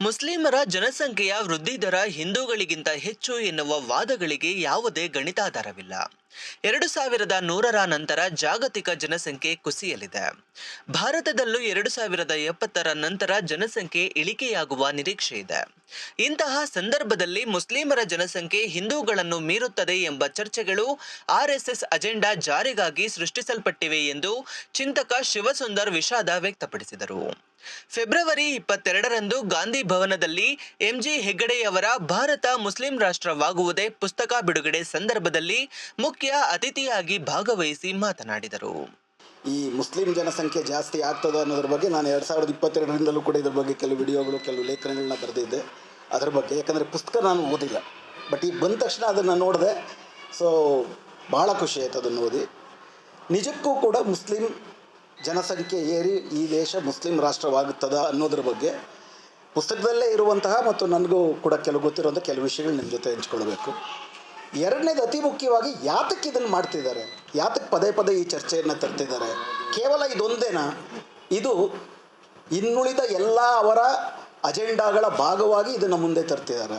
ಮುಸ್ಲಿಮರ ಜನಸಂಖ್ಯೆಯ ವೃದ್ಧಿ ದರ ಹಿಂದೂಗಳಿಗಿಂತ ಹೆಚ್ಚು ಎನ್ನುವ ವಾದಗಳಿಗೆ ಯಾವುದೇ ಗಣಿತಾಧಾರವಿಲ್ಲ. 2100ರ ನಂತರ ಜಾಗತಿಕ ಜನಸಂಖ್ಯೆ ಕುಸಿಯಲಿದೆ. ಭಾರತದಲ್ಲೂ 2070ರ ನಂತರ ಜನಸಂಖ್ಯೆ ಇಳಿಕೆಯಾಗುವ ನಿರೀಕ್ಷೆ ಇದೆ. ಇಂತಹ ಸಂದರ್ಭದಲ್ಲಿ ಮುಸ್ಲಿಮರ ಜನಸಂಖ್ಯೆ ಹಿಂದೂಗಳನ್ನು ಮೀರುತ್ತದೆ ಎಂಬ ಚರ್ಚೆಗಳು ಆರ್ಎಸ್ಎಸ್ ಅಜೆಂಡಾ ಜಾರಿಗಾಗಿ ಸೃಷ್ಟಿಸಲ್ಪಟ್ಟಿವೆ ಎಂದು ಚಿಂತಕ ಶಿವಸುಂದರ್ ವಿಷಾದ ವ್ಯಕ್ತಪಡಿಸಿದರು. ಫೆಬ್ರವರಿ 22ರಂದು ಗಾಂಧಿ ಭವನದಲ್ಲಿ ಎಂಜಿ ಹೆಗ್ಗಡೆಯವರ ಭಾರತ ಮುಸ್ಲಿಂ ರಾಷ್ಟ್ರವಾಗುವುದೇ ಪುಸ್ತಕ ಬಿಡುಗಡೆ ಸಂದರ್ಭದಲ್ಲಿ ಮುಖ್ಯ ಅತಿಥಿಯಾಗಿ ಭಾಗವಹಿಸಿ ಮಾತನಾಡಿದರು. ಈ ಮುಸ್ಲಿಂ ಜನಸಂಖ್ಯೆ ಜಾಸ್ತಿ ಆಗ್ತದೆ ಅನ್ನೋದ್ರ ಬಗ್ಗೆ ನಾನು 2022ರಿಂದಲೂ ಕೂಡ ಇದ್ರ ಬಗ್ಗೆ ಕೆಲವು ವಿಡಿಯೋಗಳು, ಕೆಲವು ಲೇಖನಗಳನ್ನ ಬರೆದಿದ್ದೆ. ಅದರ ಬಗ್ಗೆ ಯಾಕಂದರೆ ಪುಸ್ತಕ ನಾನು ಓದಿಲ್ಲ, ಬಟ್ ಈಗ ಬಂದ ತಕ್ಷಣ ಅದನ್ನು ನೋಡಿದೆ. ಸೊ ಭಾಳ ಖುಷಿ ಆಯಿತು ಅದನ್ನು ಓದಿ. ನಿಜಕ್ಕೂ ಕೂಡ ಮುಸ್ಲಿಂ ಜನಸಂಖ್ಯೆ ಏರಿ ಈ ದೇಶ ಮುಸ್ಲಿಂ ರಾಷ್ಟ್ರವಾಗುತ್ತದ ಅನ್ನೋದ್ರ ಬಗ್ಗೆ ಪುಸ್ತಕದಲ್ಲೇ ಇರುವಂತಹ ಮತ್ತು ನನಗೂ ಕೂಡ ಕೆಲವು ಗೊತ್ತಿರುವಂಥ ಕೆಲವು ವಿಷಯಗಳು ನಿಮ್ಮ ಜೊತೆ ಹಂಚ್ಕೊಳ್ಬೇಕು. ಎರಡನೇದು, ಅತಿ ಮುಖ್ಯವಾಗಿ ಯಾತಕ್ಕೆ ಇದನ್ನು ಮಾಡ್ತಿದ್ದಾರೆ, ಯಾತಕ್ಕೆ ಪದೇ ಪದೇ ಈ ಚರ್ಚೆಯನ್ನು ತರ್ತಿದ್ದಾರೆ? ಕೇವಲ ಇದೊಂದೇನಾ? ಇದು ಇನ್ನುಳಿದ ಎಲ್ಲ ಅವರ ಅಜೆಂಡಾಗಳ ಭಾಗವಾಗಿ ಇದನ್ನು ಮುಂದೆ ತರ್ತಿದ್ದಾರೆ.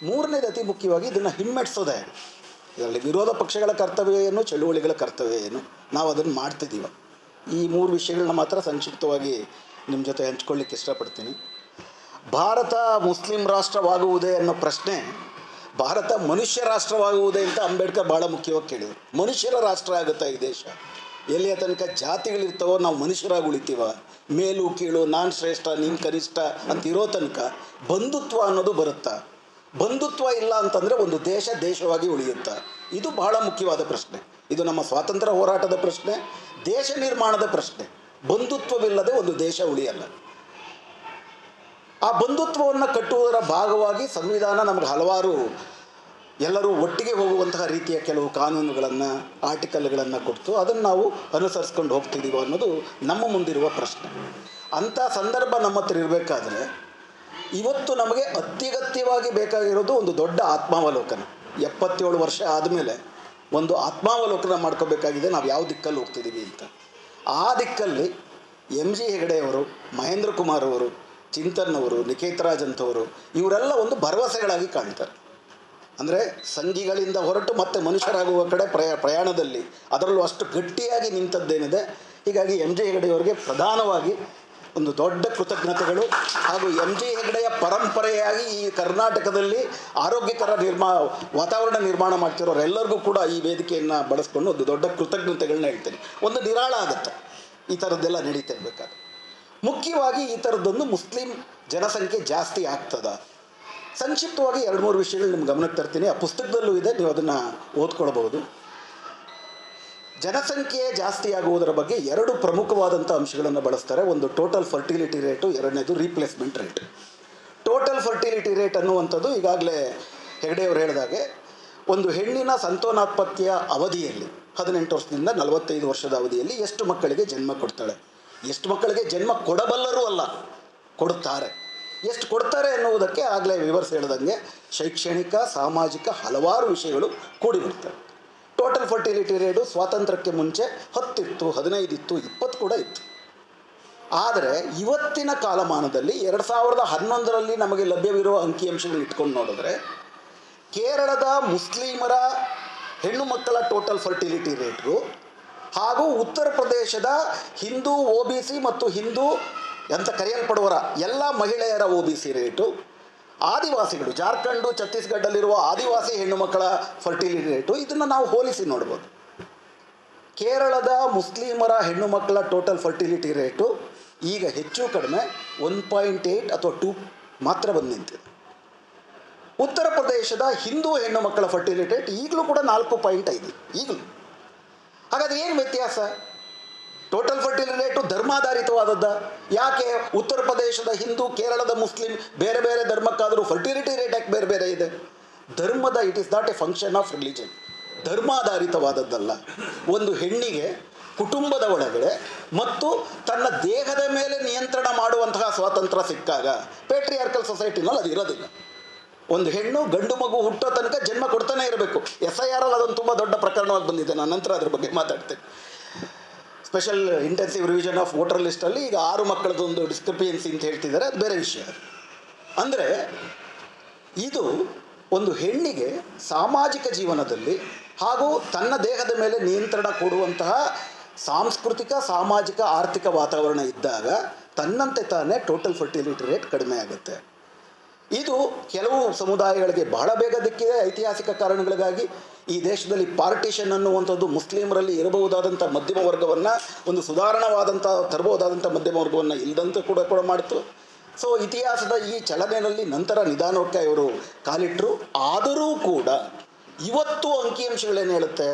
ಮೂರನೇದು, ಅತಿ ಮುಖ್ಯವಾಗಿ ಇದನ್ನು ಹಿಮ್ಮೆಟ್ಟಿಸೋದೇ. ಇದರಲ್ಲಿ ವಿರೋಧ ಪಕ್ಷಗಳ ಕರ್ತವ್ಯ ಏನು, ಚಳುವಳಿಗಳ ಕರ್ತವ್ಯ ಏನು, ನಾವು ಅದನ್ನು ಮಾಡ್ತಿದ್ದೀವಿ. ಈ ಮೂರು ವಿಷಯಗಳನ್ನ ಮಾತ್ರ ಸಂಕ್ಷಿಪ್ತವಾಗಿ ನಿಮ್ಮ ಜೊತೆ ಹಂಚ್ಕೊಳ್ಳಿಕ್ಕೆ ಇಷ್ಟಪಡ್ತೀನಿ. ಭಾರತ ಮುಸ್ಲಿಂ ರಾಷ್ಟ್ರವಾಗುವುದೇ ಅನ್ನೋ ಪ್ರಶ್ನೆ, ಭಾರತ ಮನುಷ್ಯ ರಾಷ್ಟ್ರವಾಗುವುದೇ ಅಂತ ಅಂಬೇಡ್ಕರ್ ಭಾಳ ಮುಖ್ಯವಾಗಿ ಕೇಳಿದರು. ಮನುಷ್ಯರ ರಾಷ್ಟ್ರ ಆಗುತ್ತಾ ಈ ದೇಶ? ಎಲ್ಲಿಯ ತನಕ ಜಾತಿಗಳಿರ್ತಾವೋ ನಾವು ಮನುಷ್ಯರಾಗಿ ಉಳಿತೀವ? ಮೇಲು ಕೀಳು, ನಾನು ಶ್ರೇಷ್ಠ ನೀನು ಕನಿಷ್ಠ ಅಂತ ಇರೋ ತನಕ ಬಂಧುತ್ವ ಅನ್ನೋದು ಬರುತ್ತಾ? ಬಂಧುತ್ವ ಇಲ್ಲ ಅಂತಂದರೆ ಒಂದು ದೇಶ ದೇಶವಾಗಿ ಉಳಿಯುತ್ತಾ? ಇದು ಬಹಳ ಮುಖ್ಯವಾದ ಪ್ರಶ್ನೆ. ಇದು ನಮ್ಮ ಸ್ವಾತಂತ್ರ್ಯ ಹೋರಾಟದ ಪ್ರಶ್ನೆ, ದೇಶ ನಿರ್ಮಾಣದ ಪ್ರಶ್ನೆ. ಬಂಧುತ್ವವಿಲ್ಲದೆ ಒಂದು ದೇಶ ಉಳಿಯಲ್ಲ. ಆ ಬಂಧುತ್ವವನ್ನು ಕಟ್ಟುವುದರ ಭಾಗವಾಗಿ ಸಂವಿಧಾನ ನಮಗೆ ಹಲವಾರು ಎಲ್ಲರೂ ಒಟ್ಟಿಗೆ ಹೋಗುವಂತಹ ರೀತಿಯ ಕೆಲವು ಕಾನೂನುಗಳನ್ನು, ಆರ್ಟಿಕಲ್ಗಳನ್ನು ಕೊಡ್ತು. ಅದನ್ನು ನಾವು ಅನುಸರಿಸ್ಕೊಂಡು ಹೋಗ್ತಿದ್ದೀವೋ ಅನ್ನೋದು ನಮ್ಮ ಮುಂದಿರುವ ಪ್ರಶ್ನೆ. ಅಂಥ ಸಂದರ್ಭ ನಮ್ಮ ಹತ್ರ ಇರಬೇಕಾದ್ರೆ ಇವತ್ತು ನಮಗೆ ಅತ್ಯಗತ್ಯವಾಗಿ ಬೇಕಾಗಿರೋದು ಒಂದು ದೊಡ್ಡ ಆತ್ಮಾವಲೋಕನ. 77 ವರ್ಷ ಆದಮೇಲೆ ಒಂದು ಆತ್ಮಾವಲೋಕನ ಮಾಡ್ಕೋಬೇಕಾಗಿದೆ, ನಾವು ಯಾವ ದಿಕ್ಕಲ್ಲಿ ಹೋಗ್ತಿದ್ದೀವಿ ಅಂತ. ಆ ದಿಕ್ಕಲ್ಲಿ ಎಂಜಿ ಹೆಗಡೆಯವರು, ಮಹೇಂದ್ರ ಕುಮಾರ್ ಅವರು, ಚಿಂತನ್ ಅವರು, ನಿಕೇತ್ ರಾಜ್ ಅಂತವರು ಇವರೆಲ್ಲ ಒಂದು ಭರವಸೆಗಳಾಗಿ ಕಾಣ್ತಾರೆ. ಅಂದರೆ ಸಂಘಿಗಳಿಂದ ಹೊರಟು ಮತ್ತೆ ಮನುಷ್ಯರಾಗುವ ಕಡೆ ಪ್ರಯಾಣದಲ್ಲಿ ಅದರಲ್ಲೂ ಅಷ್ಟು ಗಟ್ಟಿಯಾಗಿ ನಿಂತದ್ದೇನಿದೆ. ಹೀಗಾಗಿ ಎಂಜಿ ಹೆಗಡೆಯವರಿಗೆ ಪ್ರಧಾನವಾಗಿ ಒಂದು ದೊಡ್ಡ ಕೃತಜ್ಞತೆಗಳು. ಹಾಗೂ ಎಂಜಿ ಹೆಗಡೆಯ ಪರಂಪರೆಯಾಗಿ ಈ ಕರ್ನಾಟಕದಲ್ಲಿ ಆರೋಗ್ಯಕರ ವಾತಾವರಣ ನಿರ್ಮಾಣ ಮಾಡ್ತಿರೋರೆಲ್ಲರಿಗೂ ಕೂಡ ಈ ವೇದಿಕೆಯನ್ನು ಬಳಸ್ಕೊಂಡು ಒಂದು ದೊಡ್ಡ ಕೃತಜ್ಞತೆಗಳನ್ನ ಹೇಳ್ತೇನೆ. ಒಂದು ನಿರಾಳ ಆಗುತ್ತೆ ಈ ಥರದ್ದೆಲ್ಲ ನಡೀತಾ ಇರಬೇಕಾದ್ರೆ. ಮುಖ್ಯವಾಗಿ ಈ ಥರದ್ದೊಂದು ಮುಸ್ಲಿಂ ಜನಸಂಖ್ಯೆ ಜಾಸ್ತಿ ಆಗ್ತದ? ಸಂಕ್ಷಿಪ್ತವಾಗಿ 2-3 ವಿಷಯಗಳು ನಿಮ್ಮ ಗಮನಕ್ಕೆ ತರ್ತೀನಿ. ಆ ಪುಸ್ತಕದಲ್ಲೂ ಇದೆ, ನೀವು ಅದನ್ನು ಓದ್ಕೊಳ್ಬೋದು. ಜನಸಂಖ್ಯೆ ಜಾಸ್ತಿ ಆಗುವುದರ ಬಗ್ಗೆ 2 ಪ್ರಮುಖವಾದಂಥ ಅಂಶಗಳನ್ನು ಬಳಸ್ತಾರೆ. ಒಂದು ಟೋಟಲ್ ಫರ್ಟಿಲಿಟಿ ರೇಟು, ಎರಡನೇದು replacement rate. Total fertility rate ಅನ್ನುವಂಥದ್ದು ಈಗಾಗಲೇ ಹೆಗಡೆಯವರು ಹೇಳಿದಾಗೆ ಒಂದು ಹೆಣ್ಣಿನ ಸಂತಾನೋತ್ಪತ್ತಿಯ ಅವಧಿಯಲ್ಲಿ 18 ವರ್ಷದಿಂದ 45 ವರ್ಷದ ಅವಧಿಯಲ್ಲಿ ಎಷ್ಟು ಮಕ್ಕಳಿಗೆ ಜನ್ಮ ಕೊಡ್ತಾಳೆ, ಎಷ್ಟು ಮಕ್ಕಳಿಗೆ ಜನ್ಮ ಕೊಡಬಲ್ಲರೂ ಅಲ್ಲ, ಕೊಡುತ್ತಾರೆ, ಎಷ್ಟು ಕೊಡ್ತಾರೆ ಎನ್ನುವುದಕ್ಕೆ ಆಗಲೇ ವಿವರಿಸಿ ಹೇಳಿದಂಗೆ ಶೈಕ್ಷಣಿಕ, ಸಾಮಾಜಿಕ ಹಲವಾರು ವಿಷಯಗಳು ಕೂಡಿ ಬರ್ತವೆ. ಟೋಟಲ್ ಫರ್ಟಿಲಿಟಿ ರೇಟು ಸ್ವಾತಂತ್ರ್ಯಕ್ಕೆ ಮುಂಚೆ 10 ಇತ್ತು, 15 ಇತ್ತು, 20 ಕೂಡ ಇತ್ತು. ಆದರೆ ಇವತ್ತಿನ ಕಾಲಮಾನದಲ್ಲಿ 2011ರಲ್ಲಿ ನಮಗೆ ಲಭ್ಯವಿರುವ ಅಂಕಿಅಂಶಗಳು ಇಟ್ಕೊಂಡು ನೋಡಿದ್ರೆ ಕೇರಳದ ಮುಸ್ಲಿಮರ ಹೆಣ್ಣು ಮಕ್ಕಳ ಟೋಟಲ್ ಫರ್ಟಿಲಿಟಿ ರೇಟು ಹಾಗೂ ಉತ್ತರ ಪ್ರದೇಶದ ಹಿಂದೂ OBC ಮತ್ತು ಹಿಂದೂ ಅಂತ ಕರೆಯಲ್ಪಡುವರ ಎಲ್ಲ ಮಹಿಳೆಯರ OBC ರೇಟು, ಆದಿವಾಸಿಗಳು ಜಾರ್ಖಂಡು, ಛತ್ತೀಸ್ಗಢದಲ್ಲಿರುವ ಆದಿವಾಸಿ ಹೆಣ್ಣು ಮಕ್ಕಳ ಫರ್ಟಿಲಿಟಿ ರೇಟು, ಇದನ್ನು ನಾವು ಹೋಲಿಸಿ ನೋಡ್ಬೋದು. ಕೇರಳದ ಮುಸ್ಲಿಮರ ಹೆಣ್ಣು ಮಕ್ಕಳ ಟೋಟಲ್ ಫರ್ಟಿಲಿಟಿ ರೇಟು ಈಗ ಹೆಚ್ಚು ಕಡಿಮೆ 1.8 ಅಥವಾ 2 ಮಾತ್ರ ಬಂದು ನಿಂತಿದೆ. ಉತ್ತರ ಪ್ರದೇಶದ ಹಿಂದೂ ಹೆಣ್ಣು ಮಕ್ಕಳ ಫರ್ಟಿಲಿಟಿ ರೇಟ್ ಈಗಲೂ ಕೂಡ 4.5 ಈಗಲೂ. ಹಾಗಾದರೆ ಏನು ವ್ಯತ್ಯಾಸ? ಟೋಟಲ್ ಫರ್ಟಿಲಿಟಿ ರೇಟು ಧರ್ಮಾಧಾರಿತವಾದದ್ದ? ಯಾಕೆ ಉತ್ತರ ಪ್ರದೇಶದ ಹಿಂದೂ, ಕೇರಳದ ಮುಸ್ಲಿಂ ಬೇರೆ ಬೇರೆ ಧರ್ಮಕ್ಕಾದರೂ ಫರ್ಟಿಲಿಟಿ ರೇಟ್ ಯಾಕೆ ಬೇರೆ ಬೇರೆ ಇದೆ? ಧರ್ಮದ it is not a function of religion. ಧರ್ಮಾಧಾರಿತವಾದದ್ದಲ್ಲ. ಒಂದು ಹೆಣ್ಣಿಗೆ ಕುಟುಂಬದ ಒಳಗಡೆ ಮತ್ತು ತನ್ನ ದೇಹದ ಮೇಲೆ ನಿಯಂತ್ರಣ ಮಾಡುವಂತಹ ಸ್ವಾತಂತ್ರ್ಯ ಸಿಕ್ಕಾಗ ಪೇಟ್ರಿಯಾರ್ಕಲ್ ಸೊಸೈಟಿನಲ್ಲಿ ಅದು ಇರೋದಿಲ್ಲ. ಒಂದು ಹೆಣ್ಣು ಗಂಡು ಮಗು ಹುಟ್ಟೋ ತನಕ ಜನ್ಮ ಕೊಡ್ತಾನೆ ಇರಬೇಕು. SIR ಅದೊಂದು ತುಂಬ ದೊಡ್ಡ ಪ್ರಕರಣವಾಗಿ ಬಂದಿದೆ, ನಾನು ನಂತರ ಅದ್ರ ಬಗ್ಗೆ ಮಾತಾಡ್ತೇನೆ. Special intensive revision of voter ಲಿಸ್ಟಲ್ಲಿ ಈಗ 6 ಮಕ್ಕಳದೊಂದು ಡಿಸ್ಕ್ರಿಪಿಯನ್ಸಿ ಅಂತ ಹೇಳ್ತಿದ್ದಾರೆ, ಅದು ಬೇರೆ ವಿಷಯ. ಅಂದರೆ ಇದು ಒಂದು ಹೆಣ್ಣಿಗೆ ಸಾಮಾಜಿಕ ಜೀವನದಲ್ಲಿ ಹಾಗೂ ತನ್ನ ದೇಹದ ಮೇಲೆ ನಿಯಂತ್ರಣ ಕೊಡುವಂತಹ ಸಾಂಸ್ಕೃತಿಕ ಸಾಮಾಜಿಕ ಆರ್ಥಿಕ ವಾತಾವರಣ ಇದ್ದಾಗ ತನ್ನಂತೆ ತಾನೇ ಟೋಟಲ್ ಫರ್ಟಿಲಿಟಿ ರೇಟ್ ಕಡಿಮೆ ಆಗುತ್ತೆ. ಇದು ಕೆಲವು ಸಮುದಾಯಗಳಿಗೆ ಬಹಳ ಬೇಗ ದಿಕ್ಕಿದೆ. ಐತಿಹಾಸಿಕ ಕಾರಣಗಳಿಗಾಗಿ ಈ ದೇಶದಲ್ಲಿ ಪಾರ್ಟಿಷನ್ ಅನ್ನುವಂಥದ್ದು ಮುಸ್ಲಿಮರಲ್ಲಿ ಇರಬಹುದಾದಂಥ ಮಧ್ಯಮ ವರ್ಗವನ್ನು ಒಂದು ಸುಧಾರಣವಾದಂಥ ತರಬಹುದಾದಂಥ ಮಧ್ಯಮ ವರ್ಗವನ್ನು ಇಲ್ಲದಂತೆ ಕೂಡ ಮಾಡಿತು. ಸೊ ಇತಿಹಾಸದ ಈ ಚಲನೆಯಲ್ಲಿ ನಂತರ ನಿಧಾನಕ್ಕೆ ಇವರು ಕಾಲಿಟ್ಟರು. ಆದರೂ ಕೂಡ ಇವತ್ತು ಅಂಕಿಅಂಶಗಳೇನು ಹೇಳುತ್ತೆ,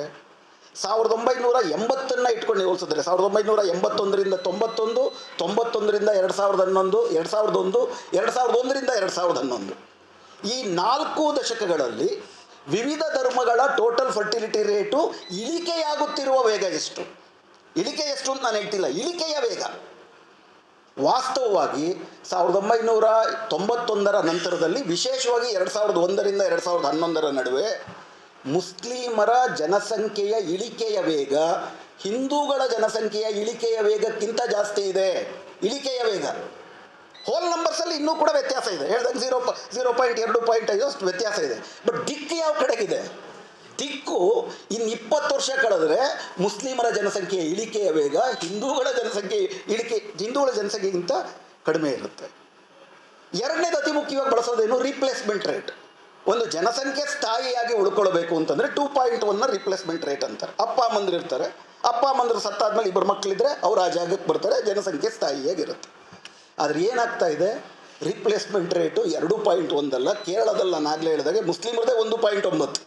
1980 ಇಟ್ಕೊಂಡು ಹೋಲಿಸಿದ್ರೆ 1981ರಿಂದ 91, 91ರಿಂದ 2011, 2001, 2001ರಿಂದ 2011 ಈ 4 ದಶಕಗಳಲ್ಲಿ ವಿವಿಧ ಧರ್ಮಗಳ ಟೋಟಲ್ ಫರ್ಟಿಲಿಟಿ ರೇಟು ಇಳಿಕೆಯಾಗುತ್ತಿರುವ ವೇಗ ಎಷ್ಟು? ಇಳಿಕೆ ಎಷ್ಟು ಅಂತ ನಾನು ಹೇಳ್ತಿಲ್ಲ, ಇಳಿಕೆಯ ವೇಗ. ವಾಸ್ತವವಾಗಿ 1991ರ ನಂತರದಲ್ಲಿ, ವಿಶೇಷವಾಗಿ 2001ರಿಂದ 2011ರ ನಡುವೆ ಮುಸ್ಲಿಮರ ಜನಸಂಖ್ಯೆಯ ಇಳಿಕೆಯ ವೇಗ ಹಿಂದೂಗಳ ಜನಸಂಖ್ಯೆಯ ಇಳಿಕೆಯ ವೇಗಕ್ಕಿಂತ ಜಾಸ್ತಿ ಇದೆ. ಇಳಿಕೆಯ ವೇಗ ಹೋಲ್ ನಂಬರ್ಸಲ್ಲಿ ಇನ್ನೂ ಕೂಡ ವ್ಯತ್ಯಾಸ ಇದೆ. ಹೇಳ್ದಂಗೆ 0.2.5 ಅಷ್ಟು ವ್ಯತ್ಯಾಸ ಇದೆ. ಬಟ್ ದಿಕ್ಕು ಯಾವ ಕಡೆಗಿದೆ? ದಿಕ್ಕು ಇನ್ನು 20 ವರ್ಷ ಕಳೆದರೆ ಮುಸ್ಲಿಮರ ಜನಸಂಖ್ಯೆಯ ಇಳಿಕೆಯ ವೇಗ ಹಿಂದೂಗಳ ಜನಸಂಖ್ಯೆಗಿಂತ ಕಡಿಮೆ ಇರುತ್ತೆ. ಎರಡನೇದು ಅತಿ ಮುಖ್ಯವಾಗಿ ಬಳಸೋದೇನು? Replacement rate. ಒಂದು ಜನಸಂಖ್ಯೆ ಸ್ಥಾಯಿಯಾಗಿ ಉಳ್ಕೊಳ್ಬೇಕು ಅಂತಂದರೆ 2.1ನ ರಿಪ್ಲೇಸ್ಮೆಂಟ್ ರೇಟ್ ಅಂತಾರೆ. ಅಪ್ಪ ಅಮ್ಮಂದ್ರು ಇರ್ತಾರೆ, ಅಪ್ಪ ಅಮ್ಮಂದ್ರು ಸತ್ತಾದ್ಮೇಲೆ 2 ಮಕ್ಕಳಿದ್ರೆ ಅವ್ರು ಆ ಜಾಗಕ್ಕೆ ಬರ್ತಾರೆ, ಜನಸಂಖ್ಯೆ ಸ್ಥಾಯಿಯಾಗಿರುತ್ತೆ. ಆದರೆ ಏನಾಗ್ತಾ ಇದೆ, ರಿಪ್ಲೇಸ್ಮೆಂಟ್ ರೇಟು 2.1 ಅಲ್ಲ. ಕೇರಳದಲ್ಲಿ ನಾನು ಆಗಲೇ ಹೇಳಿದಾಗೆ ಮುಸ್ಲಿಮರದೇ 1.9.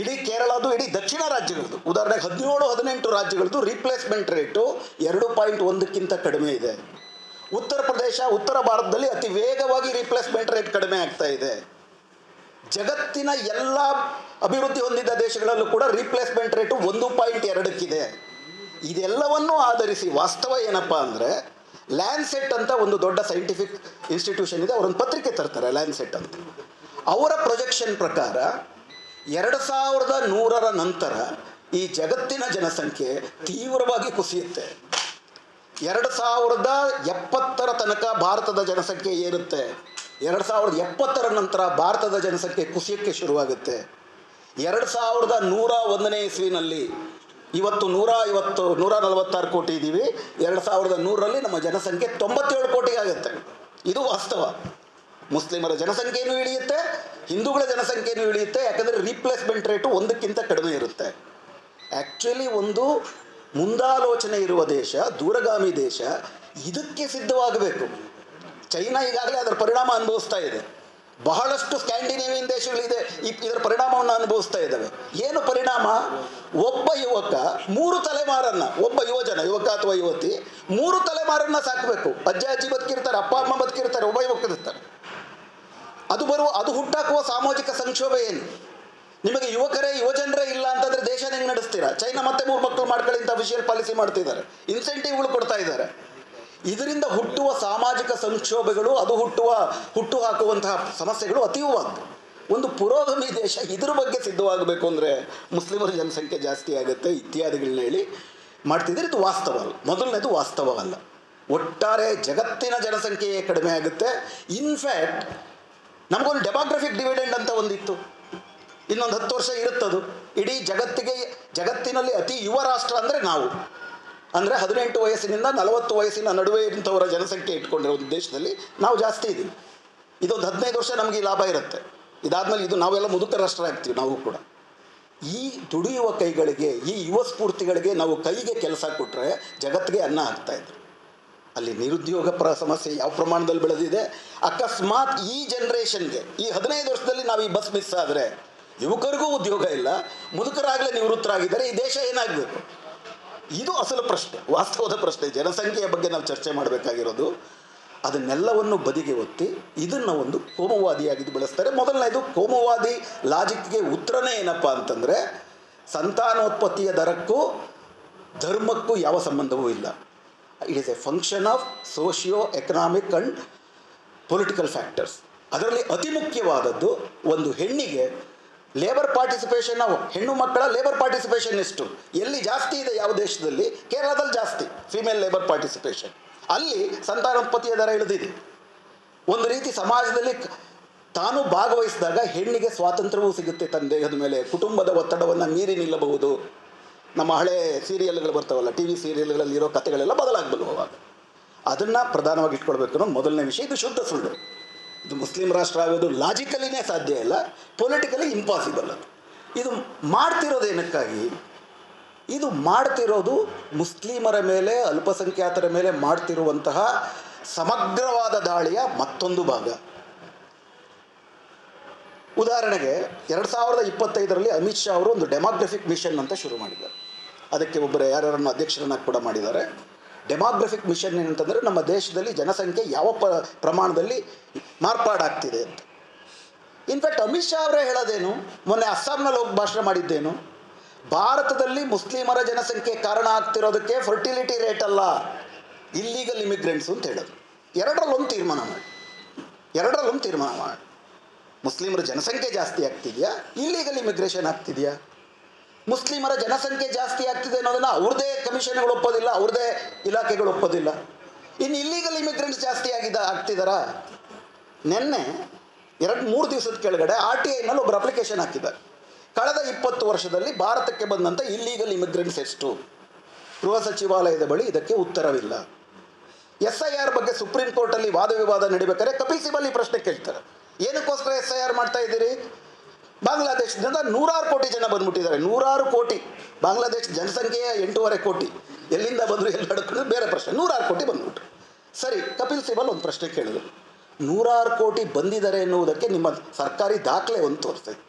ಇಡೀ ಕೇರಳದು, ಇಡೀ ದಕ್ಷಿಣ ರಾಜ್ಯಗಳದ್ದು, ಉದಾಹರಣೆಗೆ 17-18 ರಾಜ್ಯಗಳದ್ದು ರಿಪ್ಲೇಸ್ಮೆಂಟ್ ರೇಟು 2.1ಕ್ಕಿಂತ ಕಡಿಮೆ ಇದೆ. ಉತ್ತರ ಪ್ರದೇಶ, ಉತ್ತರ ಭಾರತದಲ್ಲಿ ಅತಿ ವೇಗವಾಗಿ ರಿಪ್ಲೇಸ್ಮೆಂಟ್ ರೇಟ್ ಕಡಿಮೆ ಆಗ್ತಾ ಇದೆ. ಜಗತ್ತಿನ ಎಲ್ಲ ಅಭಿವೃದ್ಧಿ ಹೊಂದಿದ ದೇಶಗಳಲ್ಲೂ ಕೂಡ ರಿಪ್ಲೇಸ್ಮೆಂಟ್ ರೇಟು 1.2ಕ್ಕಿದೆ. ಇದೆಲ್ಲವನ್ನೂ ಆಧರಿಸಿ ವಾಸ್ತವ ಏನಪ್ಪ ಅಂದರೆ, ಲ್ಯಾನ್ಸೆಟ್ ಅಂತ ಒಂದು ದೊಡ್ಡ ಸೈಂಟಿಫಿಕ್ ಇನ್ಸ್ಟಿಟ್ಯೂಷನ್ ಇದೆ, ಅವರೊಂದು ಪತ್ರಿಕೆ ತರ್ತಾರೆ ಲ್ಯಾನ್ಸೆಟ್ ಅಂತ. ಅವರ ಪ್ರೊಜೆಕ್ಷನ್ ಪ್ರಕಾರ 2100ರ ನಂತರ ಈ ಜಗತ್ತಿನ ಜನಸಂಖ್ಯೆ ತೀವ್ರವಾಗಿ ಕುಸಿಯುತ್ತೆ. 2070ರ ತನಕ ಭಾರತದ ಜನಸಂಖ್ಯೆ ಏರುತ್ತೆ. 2070ರ ನಂತರ ಭಾರತದ ಜನಸಂಖ್ಯೆ ಕುಸಿಯಕ್ಕೆ ಶುರುವಾಗುತ್ತೆ. 2101ನೇ ಇಸ್ವಿನಲ್ಲಿ ಇವತ್ತು 146 ಕೋಟಿ ಇದ್ದೀವಿ. 2100ರಲ್ಲಿ ನಮ್ಮ ಜನಸಂಖ್ಯೆ 97 ಕೋಟಿಗೆ ಆಗುತ್ತೆ. ಇದು ವಾಸ್ತವ. ಮುಸ್ಲಿಮರ ಜನಸಂಖ್ಯೆಯೂ ಇಳಿಯುತ್ತೆ, ಹಿಂದೂಗಳ ಜನಸಂಖ್ಯೆಯೂ ಇಳಿಯುತ್ತೆ. ಯಾಕಂದರೆ ರೀಪ್ಲೇಸ್ಮೆಂಟ್ ರೇಟು 1ಕ್ಕಿಂತ ಕಡಿಮೆ ಇರುತ್ತೆ. ಆ್ಯಕ್ಚುಲಿ ಒಂದು ಮುಂದಾಲೋಚನೆ ಇರುವ ದೇಶ, ದೂರಗಾಮಿ ದೇಶ ಇದಕ್ಕೆ ಸಿದ್ಧವಾಗಬೇಕು. ಚೈನಾ ಈಗಾಗಲೇ ಅದರ ಪರಿಣಾಮ ಅನುಭವಿಸ್ತಾ ಇದೆ. ಬಹಳಷ್ಟು ಸ್ಕ್ಯಾಂಡಿನೇವಿಯನ್ ದೇಶಗಳಿದೆ ಇದರ ಪರಿಣಾಮವನ್ನು ಅನುಭವಿಸ್ತಾ ಇದ್ದಾವೆ. ಏನು ಪರಿಣಾಮ? ಒಬ್ಬ ಯುವಕ 3 ತಲೆಮಾರನ್ನು, ಒಬ್ಬ ಯುವಕ ಅಥವಾ ಯುವತಿ 3 ತಲೆಮಾರನ್ನು ಸಾಕಬೇಕು. ಅಜ್ಜ ಅಜ್ಜಿ ಬದುಕಿರ್ತಾರೆ, ಅಪ್ಪ ಅಮ್ಮ ಬದುಕಿರ್ತಾರೆ, ಒಬ್ಬ ಯುವಕರಿರ್ತಾರೆ. ಅದು ಹುಟ್ಟಾಕುವ ಸಾಮಾಜಿಕ ಸಂಕ್ಷೋಭ ಏನು? ನಿಮಗೆ ಯುವಜನರೇ ಇಲ್ಲ ಅಂತಂದರೆ ದೇಶ ಹೆಂಗೆ ನಡೆಸ್ತೀರಾ? ಚೈನಾ ಮತ್ತೆ 3 ಮಕ್ಕಳು ಮಾಡ್ಕೊಳ್ಳಿ ಅಂತ ಅಫಿಷಿಯಲ್ ಪಾಲಿಸಿ ಮಾಡ್ತಿದ್ದಾರೆ, ಇನ್ಸೆಂಟಿವ್ಗಳು ಕೊಡ್ತಾ ಇದ್ದಾರೆ. ಇದರಿಂದ ಹುಟ್ಟುವ ಸಾಮಾಜಿಕ ಸಂಕ್ಷೋಭಗಳು, ಅದು ಹುಟ್ಟು ಹಾಕುವಂತಹ ಸಮಸ್ಯೆಗಳು ಅತೀವವಾದ್ದು. ಒಂದು ಪುರೋಗಮಿ ದೇಶ ಇದ್ರ ಬಗ್ಗೆ ಸಿದ್ಧವಾಗಬೇಕು ಅಂದರೆ ಮುಸ್ಲಿಮರ ಜನಸಂಖ್ಯೆ ಜಾಸ್ತಿ ಆಗುತ್ತೆ ಇತ್ಯಾದಿಗಳನ್ನ ಹೇಳಿ ಮಾಡ್ತಿದ್ದಾರೆ. ಇದು ವಾಸ್ತವ ಅಲ್ಲ. ಮೊದಲನೇದು ವಾಸ್ತವ ಅಲ್ಲ. ಒಟ್ಟಾರೆ ಜಗತ್ತಿನ ಜನಸಂಖ್ಯೆ ಕಡಿಮೆ ಆಗುತ್ತೆ. ಇನ್ಫ್ಯಾಕ್ಟ್ ನಮಗೊಂದು ಡೆಮೋಗ್ರಫಿಕ್ ಡಿವಿಡೆಂಡ್ ಅಂತ ಒಂದಿತ್ತು, ಇನ್ನೊಂದು 10 ವರ್ಷ ಇರುತ್ತದು. ಇಡೀ ಜಗತ್ತಿನಲ್ಲಿ ಅತಿ ಯುವ ರಾಷ್ಟ್ರ ಅಂದರೆ ನಾವು. ಅಂದರೆ 18 ವಯಸ್ಸಿನಿಂದ 40 ವಯಸ್ಸಿನ ನಡುವೆ ಇಂಥವರ ಜನಸಂಖ್ಯೆ ಇಟ್ಕೊಂಡಿರೋ ಒಂದು ದೇಶದಲ್ಲಿ ನಾವು ಜಾಸ್ತಿ ಇದ್ದೀವಿ. ಇದೊಂದು 15 ವರ್ಷ ನಮಗೆ ಲಾಭ ಇರುತ್ತೆ. ಇದಾದಮೇಲೆ ನಾವೆಲ್ಲ ಮುದುಕ ರಾಷ್ಟ್ರ ಆಗ್ತೀವಿ ನಾವು ಕೂಡ. ಈ ದುಡಿಯುವ ಕೈಗಳಿಗೆ, ಈ ಯುವ ಸ್ಫೂರ್ತಿಗಳಿಗೆ ನಾವು ಕೈಗೆ ಕೆಲಸ ಕೊಟ್ಟರೆ ಜಗತ್ತಿಗೆ ಅನ್ನ ಹಾಕ್ತಾಯಿದ್ರು. ಅಲ್ಲಿ ನಿರುದ್ಯೋಗ ಸಮಸ್ಯೆ ಯಾವ ಪ್ರಮಾಣದಲ್ಲಿ ಬೆಳೆದಿದೆ. ಅಕಸ್ಮಾತ್ ಈ ಜನ್ರೇಷನ್ಗೆ ಈ 15 ವರ್ಷದಲ್ಲಿ ನಾವು ಈ ಬಸ್ ಮಿಸ್ ಆದರೆ ಯುವಕರಿಗೂ ಉದ್ಯೋಗ ಇಲ್ಲ, ಮುದುಕರಾಗಲೇ ನಿವೃತ್ತರಾಗಿದ್ದಾರೆ, ಈ ದೇಶ ಏನಾಗಬೇಕು? ಇದು ಅಸಲು ಪ್ರಶ್ನೆ, ವಾಸ್ತವದ ಪ್ರಶ್ನೆ. ಜನಸಂಖ್ಯೆಯ ಬಗ್ಗೆ ನಾವು ಚರ್ಚೆ ಮಾಡಬೇಕಾಗಿರೋದು. ಅದನ್ನೆಲ್ಲವನ್ನು ಬದಿಗೆ ಒತ್ತಿ ಇದನ್ನು ಒಂದು ಕೋಮುವಾದಿಯಾಗಿದ್ದು ಬೆಳೆಸ್ತಾರೆ. ಮೊದಲನೇದು ಕೋಮುವಾದಿ ಲಾಜಿಕ್ಗೆ ಉತ್ತರನೇ ಏನಪ್ಪ ಅಂತಂದರೆ, ಸಂತಾನೋತ್ಪತ್ತಿಯ ದರಕ್ಕೂ ಧರ್ಮಕ್ಕೂ ಯಾವ ಸಂಬಂಧವೂ ಇಲ್ಲ. It is A function of socio economic and political factors. ಅದರಲ್ಲಿ ಅತಿ ಮುಖ್ಯವಾದದ್ದು, ಒಂದು ಹೆಣ್ಣಿಗೆ ಲೇಬರ್ ಪಾರ್ಟಿಸಿಪೇಷನ್, ಹೆಣ್ಣು ಮಕ್ಕಳ ಲೇಬರ್ ಪಾರ್ಟಿಸಿಪೇಷನ್ ಎಷ್ಟು, ಎಲ್ಲಿ ಜಾಸ್ತಿ ಇದೆ, ಯಾವ ದೇಶದಲ್ಲಿ? ಕೇರಳದಲ್ಲಿ ಜಾಸ್ತಿ ಫಿಮೇಲ್ ಲೇಬರ್ ಪಾರ್ಟಿಸಿಪೇಷನ್. ಅಲ್ಲಿ ಸಂತಾನೋತ್ಪತ್ತಿಯ ದರ ಇಳಿದಿದೆ. ಒಂದು ರೀತಿ ಸಮಾಜದಲ್ಲಿ ತಾನು ಭಾಗವಹಿಸಿದಾಗ ಹೆಣ್ಣಿಗೆ ಸ್ವಾತಂತ್ರ್ಯವೂ ಸಿಗುತ್ತೆ ತನ್ನ ದೇಹದ ಮೇಲೆ, ಕುಟುಂಬದ ಒತ್ತಡವನ್ನು ಮೀರಿ ನಿಲ್ಲಬಹುದು. ನಮ್ಮ ಹಳೆ ಸೀರಿಯಲ್ಗಳು ಬರ್ತಾವಲ್ಲ, ಟಿ ವಿ ಸೀರಿಯಲ್ಗಳಲ್ಲಿರೋ ಕಥೆಗಳೆಲ್ಲ ಬದಲಾಗಬಲ್ಲವು ಅವಾಗ. ಅದನ್ನು ಪ್ರಧಾನವಾಗಿ ಇಟ್ಕೊಳ್ಬೇಕು ಅನ್ನೋದು ಮೊದಲನೇ ವಿಷಯ. ಇದು ಶುದ್ಧ ಸುಳ್ಳು. ಇದು ಮುಸ್ಲಿಂ ರಾಷ್ಟ್ರ ಆಗೋದು ಲಾಜಿಕಲಿನೇ ಸಾಧ್ಯ ಇಲ್ಲ, ಪೊಲಿಟಿಕಲಿ ಇಂಪಾಸಿಬಲ್. ಅದು ಇದು ಮಾಡ್ತಿರೋದು ಏನಕ್ಕಾಗಿ? ಇದು ಮಾಡ್ತಿರೋದು ಮುಸ್ಲಿಮರ ಮೇಲೆ, ಅಲ್ಪಸಂಖ್ಯಾತರ ಮೇಲೆ ಮಾಡ್ತಿರುವಂತಹ ಸಮಗ್ರವಾದ ದಾಳಿಯ ಮತ್ತೊಂದು ಭಾಗ. ಉದಾಹರಣೆಗೆ 2025ರಲ್ಲಿ ಅಮಿತ್ ಶಾ ಅವರು ಒಂದು ಡೆಮಾಗ್ರಫಿಕ್ ಮಿಷನ್ ಅಂತ ಶುರು ಮಾಡಿದ್ದಾರೆ. ಅದಕ್ಕೆ ಒಬ್ಬರು ಯಾರ್ಯಾರನ್ನು ಅಧ್ಯಕ್ಷರನ್ನಾಗಿ ಕೂಡ ಮಾಡಿದ್ದಾರೆ. ಡೆಮಾಗ್ರಫಿಕ್ ಮಿಷನ್ ಏನಂತಂದರೆ ನಮ್ಮ ದೇಶದಲ್ಲಿ ಜನಸಂಖ್ಯೆ ಯಾವ ಪ್ರಮಾಣದಲ್ಲಿ ಮಾರ್ಪಾಡಾಗ್ತಿದೆ ಅಂತ. ಇನ್ಫ್ಯಾಕ್ಟ್ ಅಮಿತ್ ಶಾ ಅವರೇ ಹೇಳೋದೇನು, ಮೊನ್ನೆ ಅಸ್ಸಾಂನಲ್ಲಿ ಹೋಗಿ ಭಾಷಣ ಮಾಡಿದ್ದೇನು, ಭಾರತದಲ್ಲಿ ಮುಸ್ಲಿಮರ ಜನಸಂಖ್ಯೆ ಕಾರಣ ಆಗ್ತಿರೋದಕ್ಕೆ ಫರ್ಟಿಲಿಟಿ ರೇಟ್ ಅಲ್ಲ, ಇಲ್ಲೀಗಲ್ ಇಮಿಗ್ರೆಂಟ್ಸು ಅಂತ ಹೇಳೋದು. ಎರಡರಲ್ಲೊಂದು ತೀರ್ಮಾನ ಮಾಡಿ. ಮುಸ್ಲಿಮರ ಜನಸಂಖ್ಯೆ ಜಾಸ್ತಿ ಆಗ್ತಿದೆಯಾ, ಇಲ್ಲೀಗಲ್ ಇಮಿಗ್ರೇಷನ್ ಆಗ್ತಿದೆಯಾ? ಮುಸ್ಲಿಮರ ಜನಸಂಖ್ಯೆ ಜಾಸ್ತಿ ಆಗ್ತಿದೆ ಅನ್ನೋದನ್ನು ಅವ್ರದ್ದೇ ಕಮಿಷನ್ಗಳು ಒಪ್ಪೋದಿಲ್ಲ, ಅವ್ರದ್ದೇ ಇಲಾಖೆಗಳು ಒಪ್ಪೋದಿಲ್ಲ. ಇನ್ನು ಇಲ್ಲೀಗಲ್ ಇಮಿಗ್ರೆಂಟ್ಸ್ ಜಾಸ್ತಿ ಆಗ್ತಿದ್ದಾರಾ? ನಿನ್ನೆ 2-3 ದಿವಸದ ಕೆಳಗಡೆ RTIನಲ್ಲಿ ಒಬ್ಬರು ಅಪ್ಲಿಕೇಶನ್ ಹಾಕಿದ್ದಾರೆ. ಕಳೆದ 20 ವರ್ಷದಲ್ಲಿ ಭಾರತಕ್ಕೆ ಬಂದಂಥ ಇಲ್ಲೀಗಲ್ ಇಮಿಗ್ರೆಂಟ್ಸ್ ಎಷ್ಟು? ಗೃಹ ಸಚಿವಾಲಯದ ಬಳಿ ಇದಕ್ಕೆ ಉತ್ತರವಿಲ್ಲ. SIR ಬಗ್ಗೆ ಸುಪ್ರೀಂ ಕೋರ್ಟಲ್ಲಿ ವಾದ ವಿವಾದ ನಡಿಬೇಕಾದ್ರೆ ಕಪಿಲ್ ಸಿಬಲ್ ಈ ಪ್ರಶ್ನೆ ಕೇಳ್ತಾರೆ, ಏನಕ್ಕೋಸ್ಕರ SIR ಮಾಡ್ತಾ ಇದ್ದೀರಿ? ಬಾಂಗ್ಲಾದೇಶದಿಂದ 100 ಕೋಟಿ ಜನ ಬಂದ್ಬಿಟ್ಟಿದ್ದಾರೆ. 100 ಕೋಟಿ. ಬಾಂಗ್ಲಾದೇಶ ಜನಸಂಖ್ಯೆಯ 8.5 ಕೋಟಿ. ಎಲ್ಲಿಂದ ಬಂದರು, ಎಲ್ಲಿ ನಡ್ಕೊಂಡು ಬೇರೆ ಪ್ರಶ್ನೆ. 100 ಕೋಟಿ ಬಂದ್ಬಿಟ್ರು. ಸರಿ, ಕಪಿಲ್ ಸಿಬಲ್ ಒಂದು ಪ್ರಶ್ನೆ ಕೇಳಿದ್ರು, 100 ಕೋಟಿ ಬಂದಿದ್ದಾರೆ ಎನ್ನುವುದಕ್ಕೆ ನಿಮ್ಮ ಸರ್ಕಾರಿ ದಾಖಲೆ ಒಂದು ತೋರಿಸ್ತೀವಿ.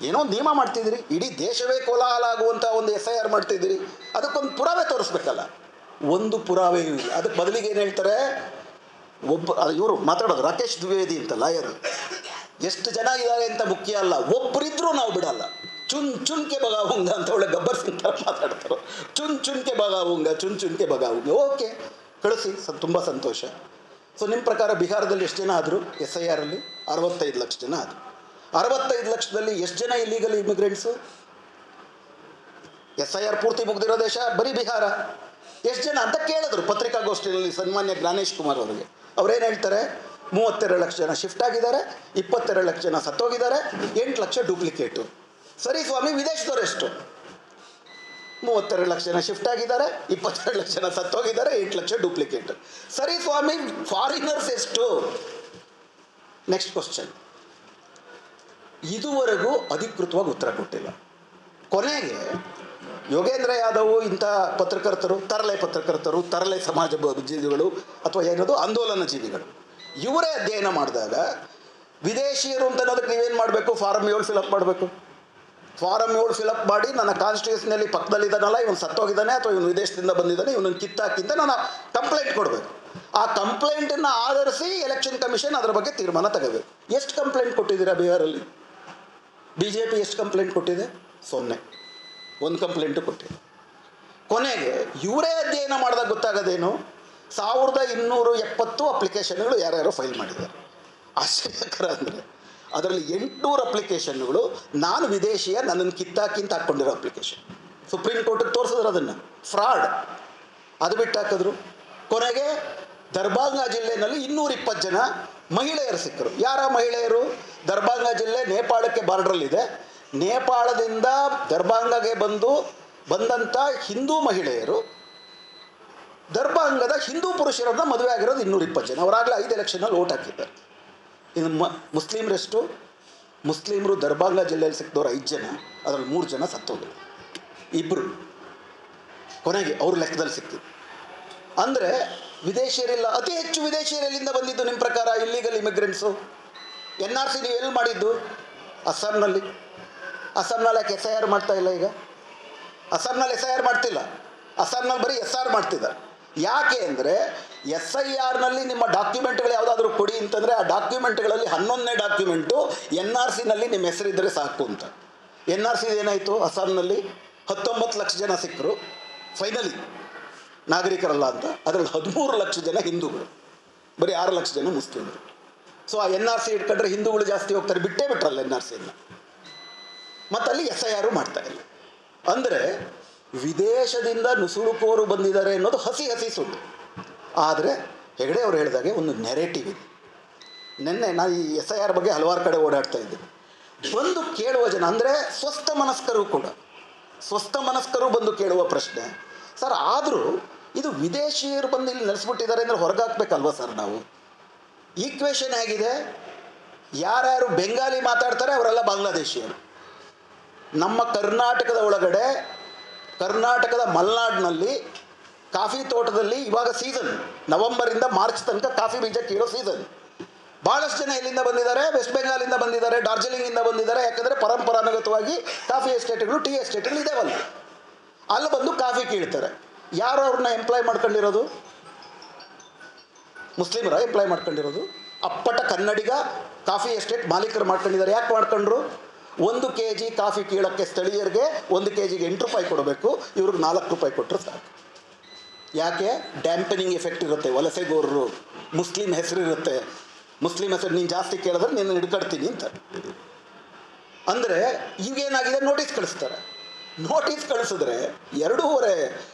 ಏನೋ ನಿಯಮ ಮಾಡ್ತಿದ್ದೀರಿ, ಇಡೀ ದೇಶವೇ ಕೋಲಾಹಲ ಆಗುವಂಥ ಒಂದು SIR ಮಾಡ್ತಿದ್ದೀರಿ, ಅದಕ್ಕೊಂದು ಪುರಾವೆ ತೋರಿಸ್ಬೇಕಲ್ಲ. ಒಂದು ಪುರಾವೆಯೂ ಇಲ್ಲ. ಅದಕ್ಕೆ ಬದಲಿಗೆ ಏನು ಹೇಳ್ತಾರೆ, ಇವರು ಮಾತಾಡೋದು ರಾಕೇಶ್ ದ್ವಿವೇದಿ ಅಂತ ಲಾಯರ್, ಎಷ್ಟು ಜನ ಇದ್ದಾರೆ ಅಂತ ಮುಖ್ಯ ಅಲ್ಲ, ಒಬ್ಬರಿದ್ರೂ ನಾವು ಬಿಡಲ್ಲ, ಚುನ್ಕೆ ಬಗಾವುಂಗ ಅಂತ ಒಳ್ಳೆ ಗಬ್ಬರ್ ಸಿಂಗ್ ಥರ ಮಾತಾಡ್ತಾರೆ. ಚುನ್ಕೆ ಬಗಾವುಂಗ. ಓಕೆ, ಕಳಿಸಿ, ತುಂಬ ಸಂತೋಷ. ಸೊ ನಿಮ್ಮ ಪ್ರಕಾರ ಬಿಹಾರದಲ್ಲಿ ಎಷ್ಟು ಜನ ಆದರು SIRಲ್ಲಿ? 65 ಲಕ್ಷ ಜನ ಆದರು. 65 ಲಕ್ಷದಲ್ಲಿ ಎಷ್ಟು ಜನ ಇಲ್ಲೀಗಲ್ ಇಮಿಗ್ರೆಂಟ್ಸು? SIR ಪೂರ್ತಿ ಮುಗ್ದಿರೋ ದೇಶ ಬರೀ ಬಿಹಾರ. ಎಷ್ಟು ಜನ ಅಂತ ಕೇಳಿದ್ರು ಪತ್ರಿಕಾಗೋಷ್ಠಿಯಲ್ಲಿ ಸನ್ಮಾನ್ಯ ಜ್ಞಾನೇಶ್ ಕುಮಾರ್ ಅವರಿಗೆ. ಅವರೇನು ಹೇಳ್ತಾರೆ, 32 ಲಕ್ಷ ಜನ ಶಿಫ್ಟ್ ಆಗಿದ್ದಾರೆ, 22 ಲಕ್ಷ ಜನ ಸತ್ತೋಗಿದ್ದಾರೆ, 8 ಲಕ್ಷ ಡೂಪ್ಲಿಕೇಟು. ಸರಿ ಸ್ವಾಮಿ, ವಿದೇಶದವ್ರು ಎಷ್ಟು? 32 ಲಕ್ಷ ಜನ ಶಿಫ್ಟ್ ಆಗಿದ್ದಾರೆ, 22 ಲಕ್ಷ ಜನ ಸತ್ತೋಗಿದ್ದಾರೆ, 8 ಲಕ್ಷ ಡೂಪ್ಲಿಕೇಟ್. ಸರಿ ಸ್ವಾಮಿ, ಫಾರಿನರ್ಸ್ ಎಷ್ಟು? Next question. ಇದುವರೆಗೂ ಅಧಿಕೃತವಾಗಿ ಉತ್ತರ ಕೊಟ್ಟಿಲ್ಲ. ಕೊನೆಗೆ ಯೋಗೇಂದ್ರ ಯಾದವ್ ಇಂಥ ಪತ್ರಕರ್ತರು, ತರಲೆ ಸಮಾಜ ಜೀವಿಗಳು ಅಥವಾ ಏನದು ಆಂದೋಲನ ಜೀವಿಗಳು, ಇವರೇ ಅಧ್ಯಯನ ಮಾಡಿದಾಗ ವಿದೇಶಿಯರು ಅಂತ ಅನ್ನೋದಕ್ಕೆ ನೀವೇನು ಮಾಡಬೇಕು? ಫಾರಮ್ 7 ಫಿಲಪ್ ಮಾಡಬೇಕು. ಫಾರಮ್ 7 ಫಿಲಪ್ ಮಾಡಿ ನನ್ನ ಕಾನ್ಸ್ಟಿಟ್ಯೂಷನಲ್ಲಿ ಪಕ್ಕದಲ್ಲಿದ್ದಾನಲ್ಲ, ಇವನು ಸತ್ತೋಗಿದ್ದಾನೆ ಅಥವಾ ಇವನು ವಿದೇಶದಿಂದ ಬಂದಿದ್ದಾನೆ, ಇವನನ್ನು ಕಿತ್ತಾಕಿಂತ ನಾನು ಕಂಪ್ಲೇಂಟ್ ಕೊಡಬೇಕು. ಆ ಕಂಪ್ಲೇಂಟನ್ನು ಆಧರಿಸಿ ಎಲೆಕ್ಷನ್ ಕಮಿಷನ್ ಅದರ ಬಗ್ಗೆ ತೀರ್ಮಾನ ತಗೋಬೇಕು. ಎಷ್ಟು ಕಂಪ್ಲೇಂಟ್ ಕೊಟ್ಟಿದ್ದೀರಾ ಬಿಹಾರಲ್ಲಿ? BJP ಎಷ್ಟು ಕಂಪ್ಲೇಂಟ್ ಕೊಟ್ಟಿದೆ? 0. 1 ಕಂಪ್ಲೇಂಟು ಕೊಟ್ಟಿದೆ. ಕೊನೆಗೆ ಇವರೇ ಅಧ್ಯಯನ ಮಾಡಿದಾಗ ಗೊತ್ತಾಗೋದೇನು, 1270 ಅಪ್ಲಿಕೇಶನ್ಗಳು ಯಾರ್ಯಾರೋ ಫೈಲ್ ಮಾಡಿದ್ದಾರೆ. ಆಶ್ಚರ್ಯಕರ ಅಂದರೆ ಅದರಲ್ಲಿ 800 ಅಪ್ಲಿಕೇಶನ್ಗಳು ನಾನು ವಿದೇಶಿಯ, ನನ್ನನ್ನು ಕಿತ್ತಾಕಿ ಅಂತ ಹಾಕ್ಕೊಂಡಿರೋ ಅಪ್ಲಿಕೇಶನ್. ಸುಪ್ರೀಂ ಕೋರ್ಟಿಗೆ ತೋರಿಸಿದ್ರು ಅದನ್ನು, ಫ್ರಾಡ್. ಅದು ಬಿಟ್ಟು ಹಾಕಿದ್ರು. ಕೊನೆಗೆ ದರ್ಭಾಂಗ ಜಿಲ್ಲೆಯಲ್ಲಿ 220 ಜನ ಮಹಿಳೆಯರು ಸಿಕ್ಕರು. ಯಾರ ಮಹಿಳೆಯರು? ದರ್ಭಾಂಗ ಜಿಲ್ಲೆ ನೇಪಾಳಕ್ಕೆ ಬಾರ್ಡ್ರಲ್ಲಿದೆ. ನೇಪಾಳದಿಂದ ದರ್ಭಾಂಗಗೆ ಬಂದಂಥ ಹಿಂದೂ ಮಹಿಳೆಯರು ದರ್ಭಾಂಗದ ಹಿಂದೂ ಪುರುಷರನ್ನ ಮದುವೆ ಆಗಿರೋದು 220 ಜನ. ಅವರಾಗಲೇ 5 ಎಲೆಕ್ಷನಲ್ಲಿ ಓಟ್ ಹಾಕಿದ್ದಾರೆ. ಇನ್ನು ಮುಸ್ಲಿಮ್ರೆಷ್ಟು? ಮುಸ್ಲಿಮರು ದರ್ಭಾಂಗ ಜಿಲ್ಲೆಯಲ್ಲಿ ಸಿಕ್ಕಿದವರು 5 ಜನ, ಅದರಲ್ಲಿ 3 ಜನ ಸತ್ತೋದ್ರು, 2. ಕೊನೆಗೆ ಅವ್ರ ಲೆಕ್ಕದಲ್ಲಿ ಸಿಕ್ಕಿದ್ರು. ಅಂದರೆ ವಿದೇಶಿಯರಿಲ್ಲ. ಅತಿ ಹೆಚ್ಚು ವಿದೇಶಿಯರೆಲ್ಲಿಂದ ಬಂದಿದ್ದು ನಿಮ್ಮ ಪ್ರಕಾರ ಇಲ್ಲೀಗಲ್ ಇಮಿಗ್ರೆಂಟ್ಸು? NRC ನೀವು ಎಲ್ಲಿ ಮಾಡಿದ್ದು? ಅಸ್ಸಾಂನಲ್ಲಿ. ಅಸ್ಸಾಂನಲ್ಲಿ ಯಾಕೆ SIR ಮಾಡ್ತಾ ಇಲ್ಲ? ಈಗ ಅಸ್ಸಾಂನಲ್ಲಿ SIR ಮಾಡ್ತಿಲ್ಲ, ಅಸ್ಸಾಂನಲ್ಲಿ ಬರೀ SR ಮಾಡ್ತಿದ್ದಾರೆ. ಯಾಕೆ ಅಂದರೆ SIRನಲ್ಲಿ ನಿಮ್ಮ ಡಾಕ್ಯುಮೆಂಟ್ಗಳು ಯಾವುದಾದ್ರೂ ಕೊಡಿ ಅಂತಂದರೆ ಆ ಡಾಕ್ಯುಮೆಂಟ್ಗಳಲ್ಲಿ 11ನೇ ಡಾಕ್ಯುಮೆಂಟು NRCನಲ್ಲಿ ನಿಮ್ಮ ಹೆಸರಿದ್ದರೆ ಸಾಕು ಅಂತ. NRC ಏನಾಯಿತು? ಅಸ್ಸಾಂನಲ್ಲಿ 19 ಲಕ್ಷ ಜನ ಸಿಕ್ಕರು ಫೈನಲಿ ನಾಗರಿಕರಲ್ಲ ಅಂತ. ಅದರಲ್ಲಿ 13 ಲಕ್ಷ ಜನ ಹಿಂದೂಗಳು, ಬರೀ 6 ಲಕ್ಷ ಜನ ಮುಸ್ಲಿಮರು. ಸೊ ಆ NRC ಇಟ್ಕೊಂಡ್ರೆ ಹಿಂದೂಗಳು ಜಾಸ್ತಿ ಹೋಗ್ತಾರೆ. ಬಿಟ್ರಲ್ಲ NRCಯನ್ನು. ಮತ್ತು ಅಲ್ಲಿ SIR ಮಾಡ್ತಾ ಇಲ್ಲ. ಅಂದರೆ ವಿದೇಶದಿಂದ ನುಸುಳುಕೋರು ಬಂದಿದ್ದಾರೆ ಅನ್ನೋದು ಹಸಿ ಸುಳ್ಳು. ಆದರೆ ಹೆಗಡೆ ಅವರು ಹೇಳಿದಾಗೆ ಒಂದು ನೆರೇಟಿವ್ ಇದೆ. ನಿನ್ನೆ ನಾನು ಈ SIR ಬಗ್ಗೆ ಹಲವಾರು ಕಡೆ ಓಡಾಡ್ತಾ ಇದ್ದೀನಿ. ಬಂದು ಕೇಳುವ ಜನ ಅಂದರೆ ಸ್ವಸ್ಥ ಮನಸ್ಕರು ಬಂದು ಕೇಳುವ ಪ್ರಶ್ನೆ, ಸರ್ ಆದರೂ ಇದು ವಿದೇಶಿಯರು ಬಂದು ಇಲ್ಲಿ ನೆಲೆಸ್ಬಿಟ್ಟಿದ್ದಾರೆ ಅಂದರೆ ಹೊರಗಾಕ್ಬೇಕಲ್ವ ಸರ್ ನಾವು? ಈಕ್ವೇಷನ್ ಹೇಗಿದೆ? ಯಾರ್ಯಾರು ಬೆಂಗಾಲಿ ಮಾತಾಡ್ತಾರೆ ಅವರೆಲ್ಲ ಬಾಂಗ್ಲಾದೇಶಿಯರು. ನಮ್ಮ ಕರ್ನಾಟಕದ ಒಳಗಡೆ, ಕರ್ನಾಟಕದ ಮಲೆನಾಡಿನಲ್ಲಿ ಕಾಫಿ ತೋಟದಲ್ಲಿ ಇವಾಗ ಸೀಸನ್, ನವಂಬರಿಂದ ಮಾರ್ಚ್ ತನಕ ಕಾಫಿ ಬೀಜ ಕೀಳೋ ಸೀಸನ್. ಭಾಳಷ್ಟು ಜನ ಎಲ್ಲಿಂದ ಬಂದಿದ್ದಾರೆ? ವೆಸ್ಟ್ ಬೆಂಗಾಲಿಂದ ಬಂದಿದ್ದಾರೆ, ಡಾರ್ಜಿಲಿಂಗಿಂದ ಬಂದಿದ್ದಾರೆ. ಯಾಕಂದರೆ ಪರಂಪರಾಗತವಾಗಿ ಕಾಫಿ ಎಸ್ಟೇಟ್ಗಳು, ಟೀ ಎಸ್ಟೇಟ್ಗಳು ಇದಾವಲ್ಲ, ಅಲ್ಲಿ ಬಂದು ಕಾಫಿ ಕೀಳ್ತಾರೆ. ಯಾರು ಅವ್ರನ್ನ ಎಂಪ್ಲಾಯ್ ಮಾಡ್ಕೊಂಡಿರೋದು? ಮುಸ್ಲಿಮರ ಎಂಪ್ಲಾಯ್ ಮಾಡ್ಕೊಂಡಿರೋದು? ಅಪ್ಪಟ ಕನ್ನಡಿಗ ಕಾಫಿ ಎಸ್ಟೇಟ್ ಮಾಲೀಕರು ಮಾಡ್ಕೊಂಡಿದ್ದಾರೆ. ಯಾಕೆ ಮಾಡ್ಕೊಂಡ್ರು? 1 kg ಕಾಫಿ ಕೀಳೋಕ್ಕೆ ಸ್ಥಳೀಯರಿಗೆ 1 kgಗೆ 8 ರೂಪಾಯಿ ಕೊಡಬೇಕು, ಇವ್ರಿಗೆ 4 ರೂಪಾಯಿ ಕೊಟ್ಟರು ಸಾಕು. ಯಾಕೆ? ಡ್ಯಾಂಪನಿಂಗ್ ಎಫೆಕ್ಟ್ ಇರುತ್ತೆ. ವಲಸೆಗೋರರು, ಮುಸ್ಲಿಂ ಹೆಸರು ಇರುತ್ತೆ. ಮುಸ್ಲಿಂ ಹೆಸರು ನೀನು ಜಾಸ್ತಿ ಕೇಳಿದ್ರೆ ನಿನ್ನ ಹಿಡ್ಕೊಡ್ತೀನಿ ಅಂತ. ಅಂದರೆ ಈಗೇನಾಗಿದೆ, ನೋಟಿಸ್ ಕಳಿಸ್ತಾರೆ. ನೋಟಿಸ್ ಕಳಿಸಿದ್ರೆ 2.5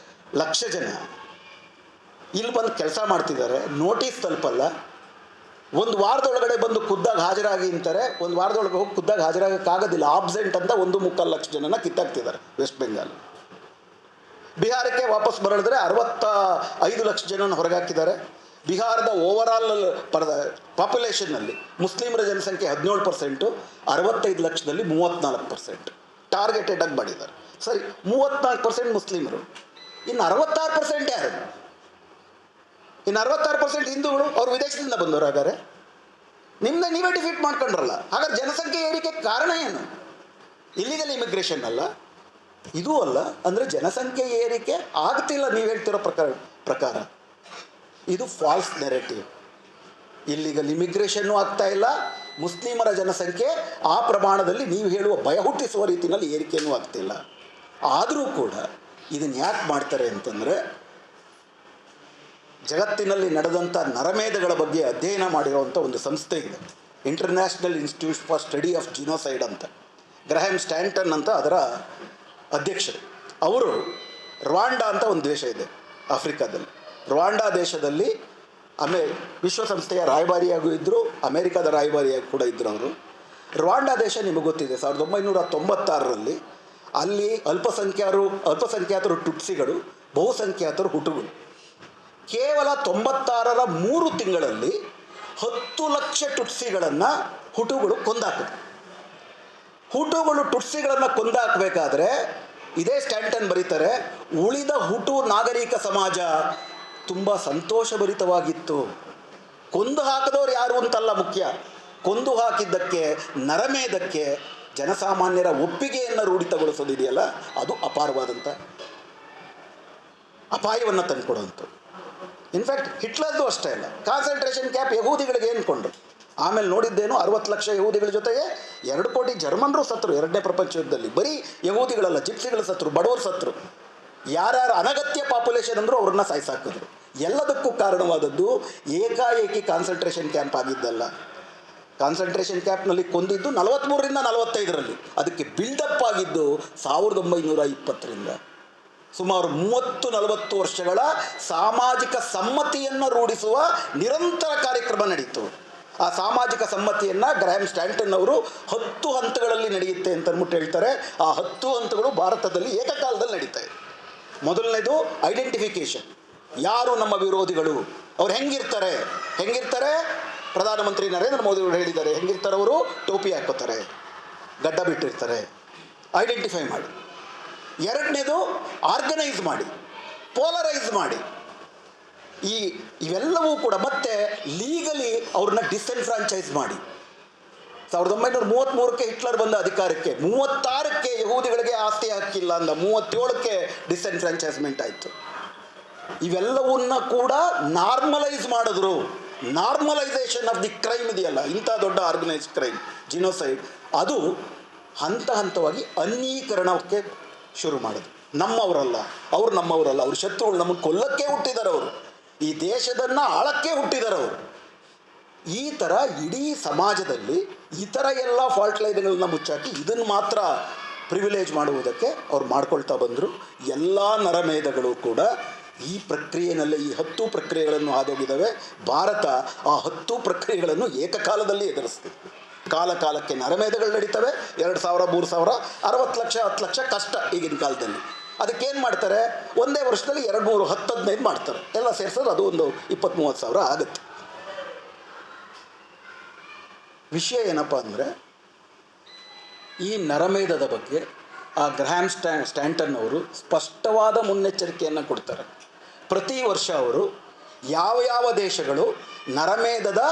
ಲಕ್ಷ ಜನ ಇಲ್ಲಿ ಬಂದು ಕೆಲಸ ಮಾಡ್ತಿದ್ದಾರೆ. ನೋಟಿಸ್ ತಲುಪಲ್ಲ. 1 ವಾರದೊಳಗಡೆ ಬಂದು ಖುದ್ದಾಗಿ ಹಾಜರಾಗಿ ಅಂತಾರೆ. 1 ವಾರದೊಳಗೆ ಹೋಗಿ ಖುದ್ದಾಗಿ ಹಾಜರಾಗೋಕ್ಕಾಗೋದಿಲ್ಲ. ಆಬ್ಸೆಂಟ್ ಅಂತ 1.25 ಲಕ್ಷ ಜನನ ಕಿತ್ತಾಕ್ತಿದ್ದಾರೆ ವೆಸ್ಟ್ ಬೆಂಗಾಲ್. ಬಿಹಾರಕ್ಕೆ ವಾಪಸ್ ಬರಳಿದ್ರೆ 65 ಲಕ್ಷ ಜನನ ಹೊರಗಾಕಿದ್ದಾರೆ. ಬಿಹಾರದ ಓವರಾಲ್ ಪಾಪ್ಯುಲೇಷನ್ನಲ್ಲಿ ಮುಸ್ಲಿಮರ ಜನಸಂಖ್ಯೆ 17%, 65 ಲಕ್ಷದಲ್ಲಿ 34%. ಟಾರ್ಗೆಟೆಡ್ ಆಗಿ ಮಾಡಿದ್ದಾರೆ. ಸರಿ, 34% ಮುಸ್ಲಿಮರು, ಇನ್ನು 66% ಯಾರು? ಇನ್ನು 66% ಹಿಂದೂಗಳು. ಅವ್ರು ವಿದೇಶದಿಂದ ಬಂದವರು. ಹಾಗಾದ್ರೆ ನೀವೇ ಡಿಫೀಟ್ ಮಾಡ್ಕೊಂಡ್ರಲ್ಲ. ಹಾಗಾದ್ರೆ ಜನಸಂಖ್ಯೆ ಏರಿಕೆ ಕಾರಣ ಏನು? ಇಲ್ಲಿಗಲ್ ಇಮಿಗ್ರೇಷನ್ ಅಲ್ಲ, ಇದೂ ಅಲ್ಲ. ಅಂದರೆ ಜನಸಂಖ್ಯೆ ಏರಿಕೆ ಆಗ್ತಿಲ್ಲ ನೀವು ಹೇಳ್ತಿರೋ ಪ್ರಕಾರ. ಇದು ಫಾಲ್ಸ್ ನೆರೆಟಿವ್. ಇಲ್ಲಿಗಲ್ ಇಮಿಗ್ರೇಷನ್ನು ಆಗ್ತಾ ಇಲ್ಲ, ಮುಸ್ಲಿಮರ ಜನಸಂಖ್ಯೆ ಆ ಪ್ರಮಾಣದಲ್ಲಿ ನೀವು ಹೇಳುವ ಭಯ ಹುಟ್ಟಿಸುವ ರೀತಿಯಲ್ಲಿ ಏರಿಕೆಯೂ ಆಗ್ತಿಲ್ಲ. ಆದರೂ ಕೂಡ ಇದನ್ನು ಯಾಕೆ ಮಾಡ್ತಾರೆ ಅಂತಂದರೆ, ಜಗತ್ತಿನಲ್ಲಿ ನಡೆದಂಥ ನರಮೇಧಗಳ ಬಗ್ಗೆ ಅಧ್ಯಯನ ಮಾಡಿರುವಂಥ ಒಂದು ಸಂಸ್ಥೆ ಇದೆ, international institute for study of genocide ಅಂತ. ಗ್ರಹಮ್ ಸ್ಟ್ಯಾಂಟನ್ ಅಂತ ಅದರ ಅಧ್ಯಕ್ಷರು. ಅವರು ರುವಾಂಡಾ ಅಂತ ಒಂದು ದೇಶ ಇದೆ ಆಫ್ರಿಕಾದಲ್ಲಿ. ರುವಾಂಡಾ ದೇಶದಲ್ಲಿ ವಿಶ್ವಸಂಸ್ಥೆಯ ರಾಯಭಾರಿಯಾಗೂ ಇದ್ದರು, ಅಮೇರಿಕಾದ ರಾಯಭಾರಿಯಾಗಿ ಕೂಡ ಇದ್ದರು ಅವರು. ರುವಾಂಡಾ ದೇಶ ನಿಮಗೆ ಗೊತ್ತಿದೆ, 1996ರಲ್ಲಿ ಅಲ್ಲಿ ಅಲ್ಪಸಂಖ್ಯಾತರು ಟುಟ್ಸಿಗಳು, ಬಹುಸಂಖ್ಯಾತರು ಹುಟುಗಳು. ಕೇವಲ 96ರ 3 ತಿಂಗಳಲ್ಲಿ 10 ಲಕ್ಷ ಟುಟ್ಸಿಗಳನ್ನು ಹುಟುಗಳು ಕೊಂದಾಕಿದ್ರು. ಹುಟುಗಳು ಟುಟ್ಸಿಗಳನ್ನು ಕೊಂದಾಕಬೇಕಾದ್ರೆ ಇದೇ ಸ್ಟ್ಯಾಂಟನ್ ಬರೀತಾರೆ, ಉಳಿದ ಹುಟು ನಾಗರಿಕ ಸಮಾಜ ತುಂಬ ಸಂತೋಷಭರಿತವಾಗಿತ್ತು. ಕೊಂದು ಹಾಕಿದವರು ಯಾರು ಅಂತಲ್ಲ ಮುಖ್ಯ, ಕೊಂದು ಹಾಕಿದ್ದಕ್ಕೆ, ನರಮೇಧಕ್ಕೆ ಜನಸಾಮಾನ್ಯರ ಒಪ್ಪಿಗೆಯನ್ನು ರೂಢಿತಗೊಳಿಸೋದಿದೆಯಲ್ಲ, ಅದು ಅಪಾರವಾದಂಥ ಅಪಾಯವನ್ನು ತಂದುಕೊಡುವಂಥದ್ದು. ಇನ್ಫ್ಯಾಕ್ಟ್ ಹಿಟ್ಲರ್ದು ಅಷ್ಟೇ ಅಲ್ಲ, ಕಾನ್ಸಂಟ್ರೇಷನ್ ಕ್ಯಾಂಪ್ ಯಹೂದಿಗಳಿಗೆ ಏನ್ಕೊಂಡ್ರು. ಆಮೇಲೆ ನೋಡಿದ್ದೇನು, 60 ಲಕ್ಷ ಯಹೂದಿಗಳ ಜೊತೆಗೆ 2 ಕೋಟಿ ಜರ್ಮನರು ಸತ್ತರು 2ನೇ ಪ್ರಪಂಚ ಯುದ್ಧದಲ್ಲಿ. ಬರೀ ಯಹೂದಿಗಳಲ್ಲ, ಜಿಪ್ಸಿಗಳು ಸತ್ತರು, ಬಡವರು ಸತ್ತರು. ಯಾರ್ಯಾರು ಅನಗತ್ಯ ಪಾಪ್ಯುಲೇಷನ್ ಅಂದರೂ ಅವ್ರನ್ನ ಸಾಯಿಸಾಕಿದ್ರು. ಎಲ್ಲದಕ್ಕೂ ಕಾರಣವಾದದ್ದು ಏಕಾಏಕಿ ಕಾನ್ಸಂಟ್ರೇಷನ್ ಕ್ಯಾಂಪ್ ಆಗಿದ್ದಲ್ಲ. ಕಾನ್ಸಂಟ್ರೇಷನ್ ಕ್ಯಾಂಪ್ನಲ್ಲಿ ಕೊಂದಿದ್ದು 43ರಿಂದ 45ರಲ್ಲಿ. ಅದಕ್ಕೆ ಬಿಲ್ಡಪ್ ಆಗಿದ್ದು 1920ರಿಂದ. ಸುಮಾರು 30-40 ವರ್ಷಗಳ ಸಾಮಾಜಿಕ ಸಮ್ಮತಿಯನ್ನು ರೂಢಿಸುವ ನಿರಂತರ ಕಾರ್ಯಕ್ರಮ ನಡೀತು. ಆ ಸಾಮಾಜಿಕ ಸಮ್ಮತಿಯನ್ನು ಗ್ರಹಮ್ ಸ್ಟ್ಯಾಂಟನ್ ಅವರು 10 ಹಂತಗಳಲ್ಲಿ ನಡೆಯುತ್ತೆ ಅಂತ ಅಂದ್ಬಿಟ್ಟು ಹೇಳ್ತಾರೆ. ಆ 10 ಹಂತಗಳು ಭಾರತದಲ್ಲಿ ಏಕಕಾಲದಲ್ಲಿ ನಡೀತಾ ಇದೆ. ಮೊದಲನೇದು ಐಡೆಂಟಿಫಿಕೇಷನ್. ಯಾರು ನಮ್ಮ ವಿರೋಧಿಗಳು, ಅವ್ರು ಹೆಂಗಿರ್ತಾರೆ? ಪ್ರಧಾನಮಂತ್ರಿ ನರೇಂದ್ರ ಮೋದಿ ಅವರು ಹೇಳಿದ್ದಾರೆ, ಹೆಂಗಿರ್ತಾರೆ ಅವರು? ಟೋಪಿ ಹಾಕೋತಾರೆ, ಗಡ್ಡ ಬಿಟ್ಟಿರ್ತಾರೆ. ಐಡೆಂಟಿಫೈ ಮಾಡಿ. ಎರಡನೇದು ಆರ್ಗನೈಸ್ ಮಾಡಿ, ಪೋಲರೈಸ್ ಮಾಡಿ. ಇವೆಲ್ಲವೂ ಕೂಡ ಮತ್ತೆ ಲೀಗಲಿ ಅವ್ರನ್ನ ಡಿಸ್ಎನ್ಫ್ರಾಂಚೈಸ್ ಮಾಡಿ. 1933ಕ್ಕೆ ಹಿಟ್ಲರ್ ಬಂದ ಅಧಿಕಾರಕ್ಕೆ, 36ಕ್ಕೆ ಯಹೂದಿಗಳಿಗೆ ಆಸ್ತಿ ಹಕ್ಕಿಲ್ಲ ಅಂದ, 37ಕ್ಕೆ ಡಿಸ್ಎನ್ಫ್ರಾಂಚೈಸ್ಮೆಂಟ್ ಆಯಿತು. ಇವೆಲ್ಲವನ್ನ ಕೂಡ ನಾರ್ಮಲೈಸ್ ಮಾಡಿದ್ರು. ನಾರ್ಮಲೈಸೇಷನ್ ಆಫ್ ದಿ ಕ್ರೈಮ್ ಇದೆಯಲ್ಲ, ಇಂಥ ದೊಡ್ಡ ಆರ್ಗನೈಸ್ ಕ್ರೈಮ್ ಜಿನೋಸೈಡ್, ಅದು ಹಂತ ಹಂತವಾಗಿ ಅನ್ಯೀಕರಣಕ್ಕೆ ಶುರು ಮಾಡಿದ್ರು. ನಮ್ಮವರಲ್ಲ, ಅವ್ರ ಶತ್ರುಗಳು, ನಮಗೆ ಕೊಲ್ಲಕ್ಕೆ ಹುಟ್ಟಿದ್ದಾರೆ ಅವರು, ಈ ದೇಶದನ್ನು ಆಳಕ್ಕೆ ಹುಟ್ಟಿದ್ದಾರೆ ಅವರು. ಈ ಥರ ಇಡೀ ಸಮಾಜದಲ್ಲಿ ಇತರ ಎಲ್ಲ ಫಾಲ್ಟ್ ಲೈನ್ಗಳನ್ನ ಮುಚ್ಚಾಕಿ ಇದನ್ನು ಮಾತ್ರ ಪ್ರಿವಿಲೇಜ್ ಮಾಡುವುದಕ್ಕೆ ಅವ್ರು ಮಾಡ್ಕೊಳ್ತಾ ಬಂದರು. ಎಲ್ಲ ನರಮೇಧಗಳು ಕೂಡ ಈ ಪ್ರಕ್ರಿಯೆಯಲ್ಲಿ ಈ 10 ಪ್ರಕ್ರಿಯೆಗಳನ್ನು ಹಾದೋಗಿದ್ದಾವೆ. ಭಾರತ ಆ 10 ಪ್ರಕ್ರಿಯೆಗಳನ್ನು ಏಕಕಾಲದಲ್ಲಿ ಎದುರಿಸ್ತಿದೆ. ಕಾಲಕ್ಕೆ ನರಮೇಧಗಳು ನಡೀತವೆ. 2000, 3000, 60 ಲಕ್ಷ, 10 ಲಕ್ಷ ಕಷ್ಟ ಈಗಿನ ಕಾಲದಲ್ಲಿ. ಅದಕ್ಕೇನು ಮಾಡ್ತಾರೆ, ಒಂದೇ ವರ್ಷದಲ್ಲಿ 2, 3, 10, 15 ಮಾಡ್ತಾರೆ. ಎಲ್ಲ ಸೇರಿಸಿದ್ರೆ ಅದು ಒಂದು 20, 30 ಸಾವಿರ ಆಗುತ್ತೆ. ವಿಷಯ ಏನಪ್ಪ ಅಂದರೆ, ಈ ನರಮೇಧದ ಬಗ್ಗೆ ಆ ಗ್ರಹಾಮ್ ಸ್ಟ್ಯಾಂಟನ್ ಅವರು ಸ್ಪಷ್ಟವಾದ ಮುನ್ನೆಚ್ಚರಿಕೆಯನ್ನು ಕೊಡ್ತಾರೆ. ಪ್ರತಿ ವರ್ಷ ಅವರು ಯಾವ ದೇಶಗಳು ನರಮೇಧದ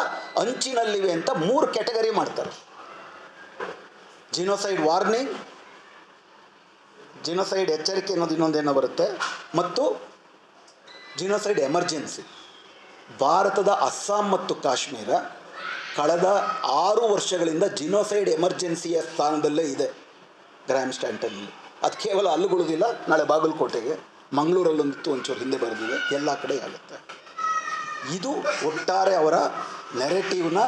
ಅಂಚಿನಲ್ಲಿವೆ ಅಂತ 3 ಕ್ಯಾಟಗರಿ ಮಾಡ್ತಾರೆ. ಜಿನೋಸೈಡ್ ವಾರ್ನಿಂಗ್, ಜಿನೋಸೈಡ್ ಎಚ್ಚರಿಕೆ ಅನ್ನೋದು ಇನ್ನೊಂದೇನೋ ಬರುತ್ತೆ, ಮತ್ತು ಜಿನೋಸೈಡ್ ಎಮರ್ಜೆನ್ಸಿ. ಭಾರತದ ಅಸ್ಸಾಂ ಮತ್ತು ಕಾಶ್ಮೀರ ಕಳೆದ 6 ವರ್ಷಗಳಿಂದ ಜಿನೋಸೈಡ್ ಎಮರ್ಜೆನ್ಸಿಯ ಸ್ಥಾನದಲ್ಲೇ ಇದೆ ಗ್ರಹಾಮ್ ಸ್ಟ್ಯಾಂಟನ್ನಲ್ಲಿ. ಅದು ಕೇವಲ ಅಲ್ಲುಗುಳುವುದಿಲ್ಲ, ನಾಳೆ ಬಾಗಲಕೋಟೆಗೆ, ಮಂಗಳೂರಲ್ಲೊಂದಿತ್ತು, ಒಂಚೂರು ಹಿಂದೆ ಬರೆದಿದೆ, ಎಲ್ಲ ಕಡೆ ಆಗುತ್ತೆ. ಇದು ಒಟ್ಟಾರೆ ಅವರ ನೆರೆಟಿವ್ನ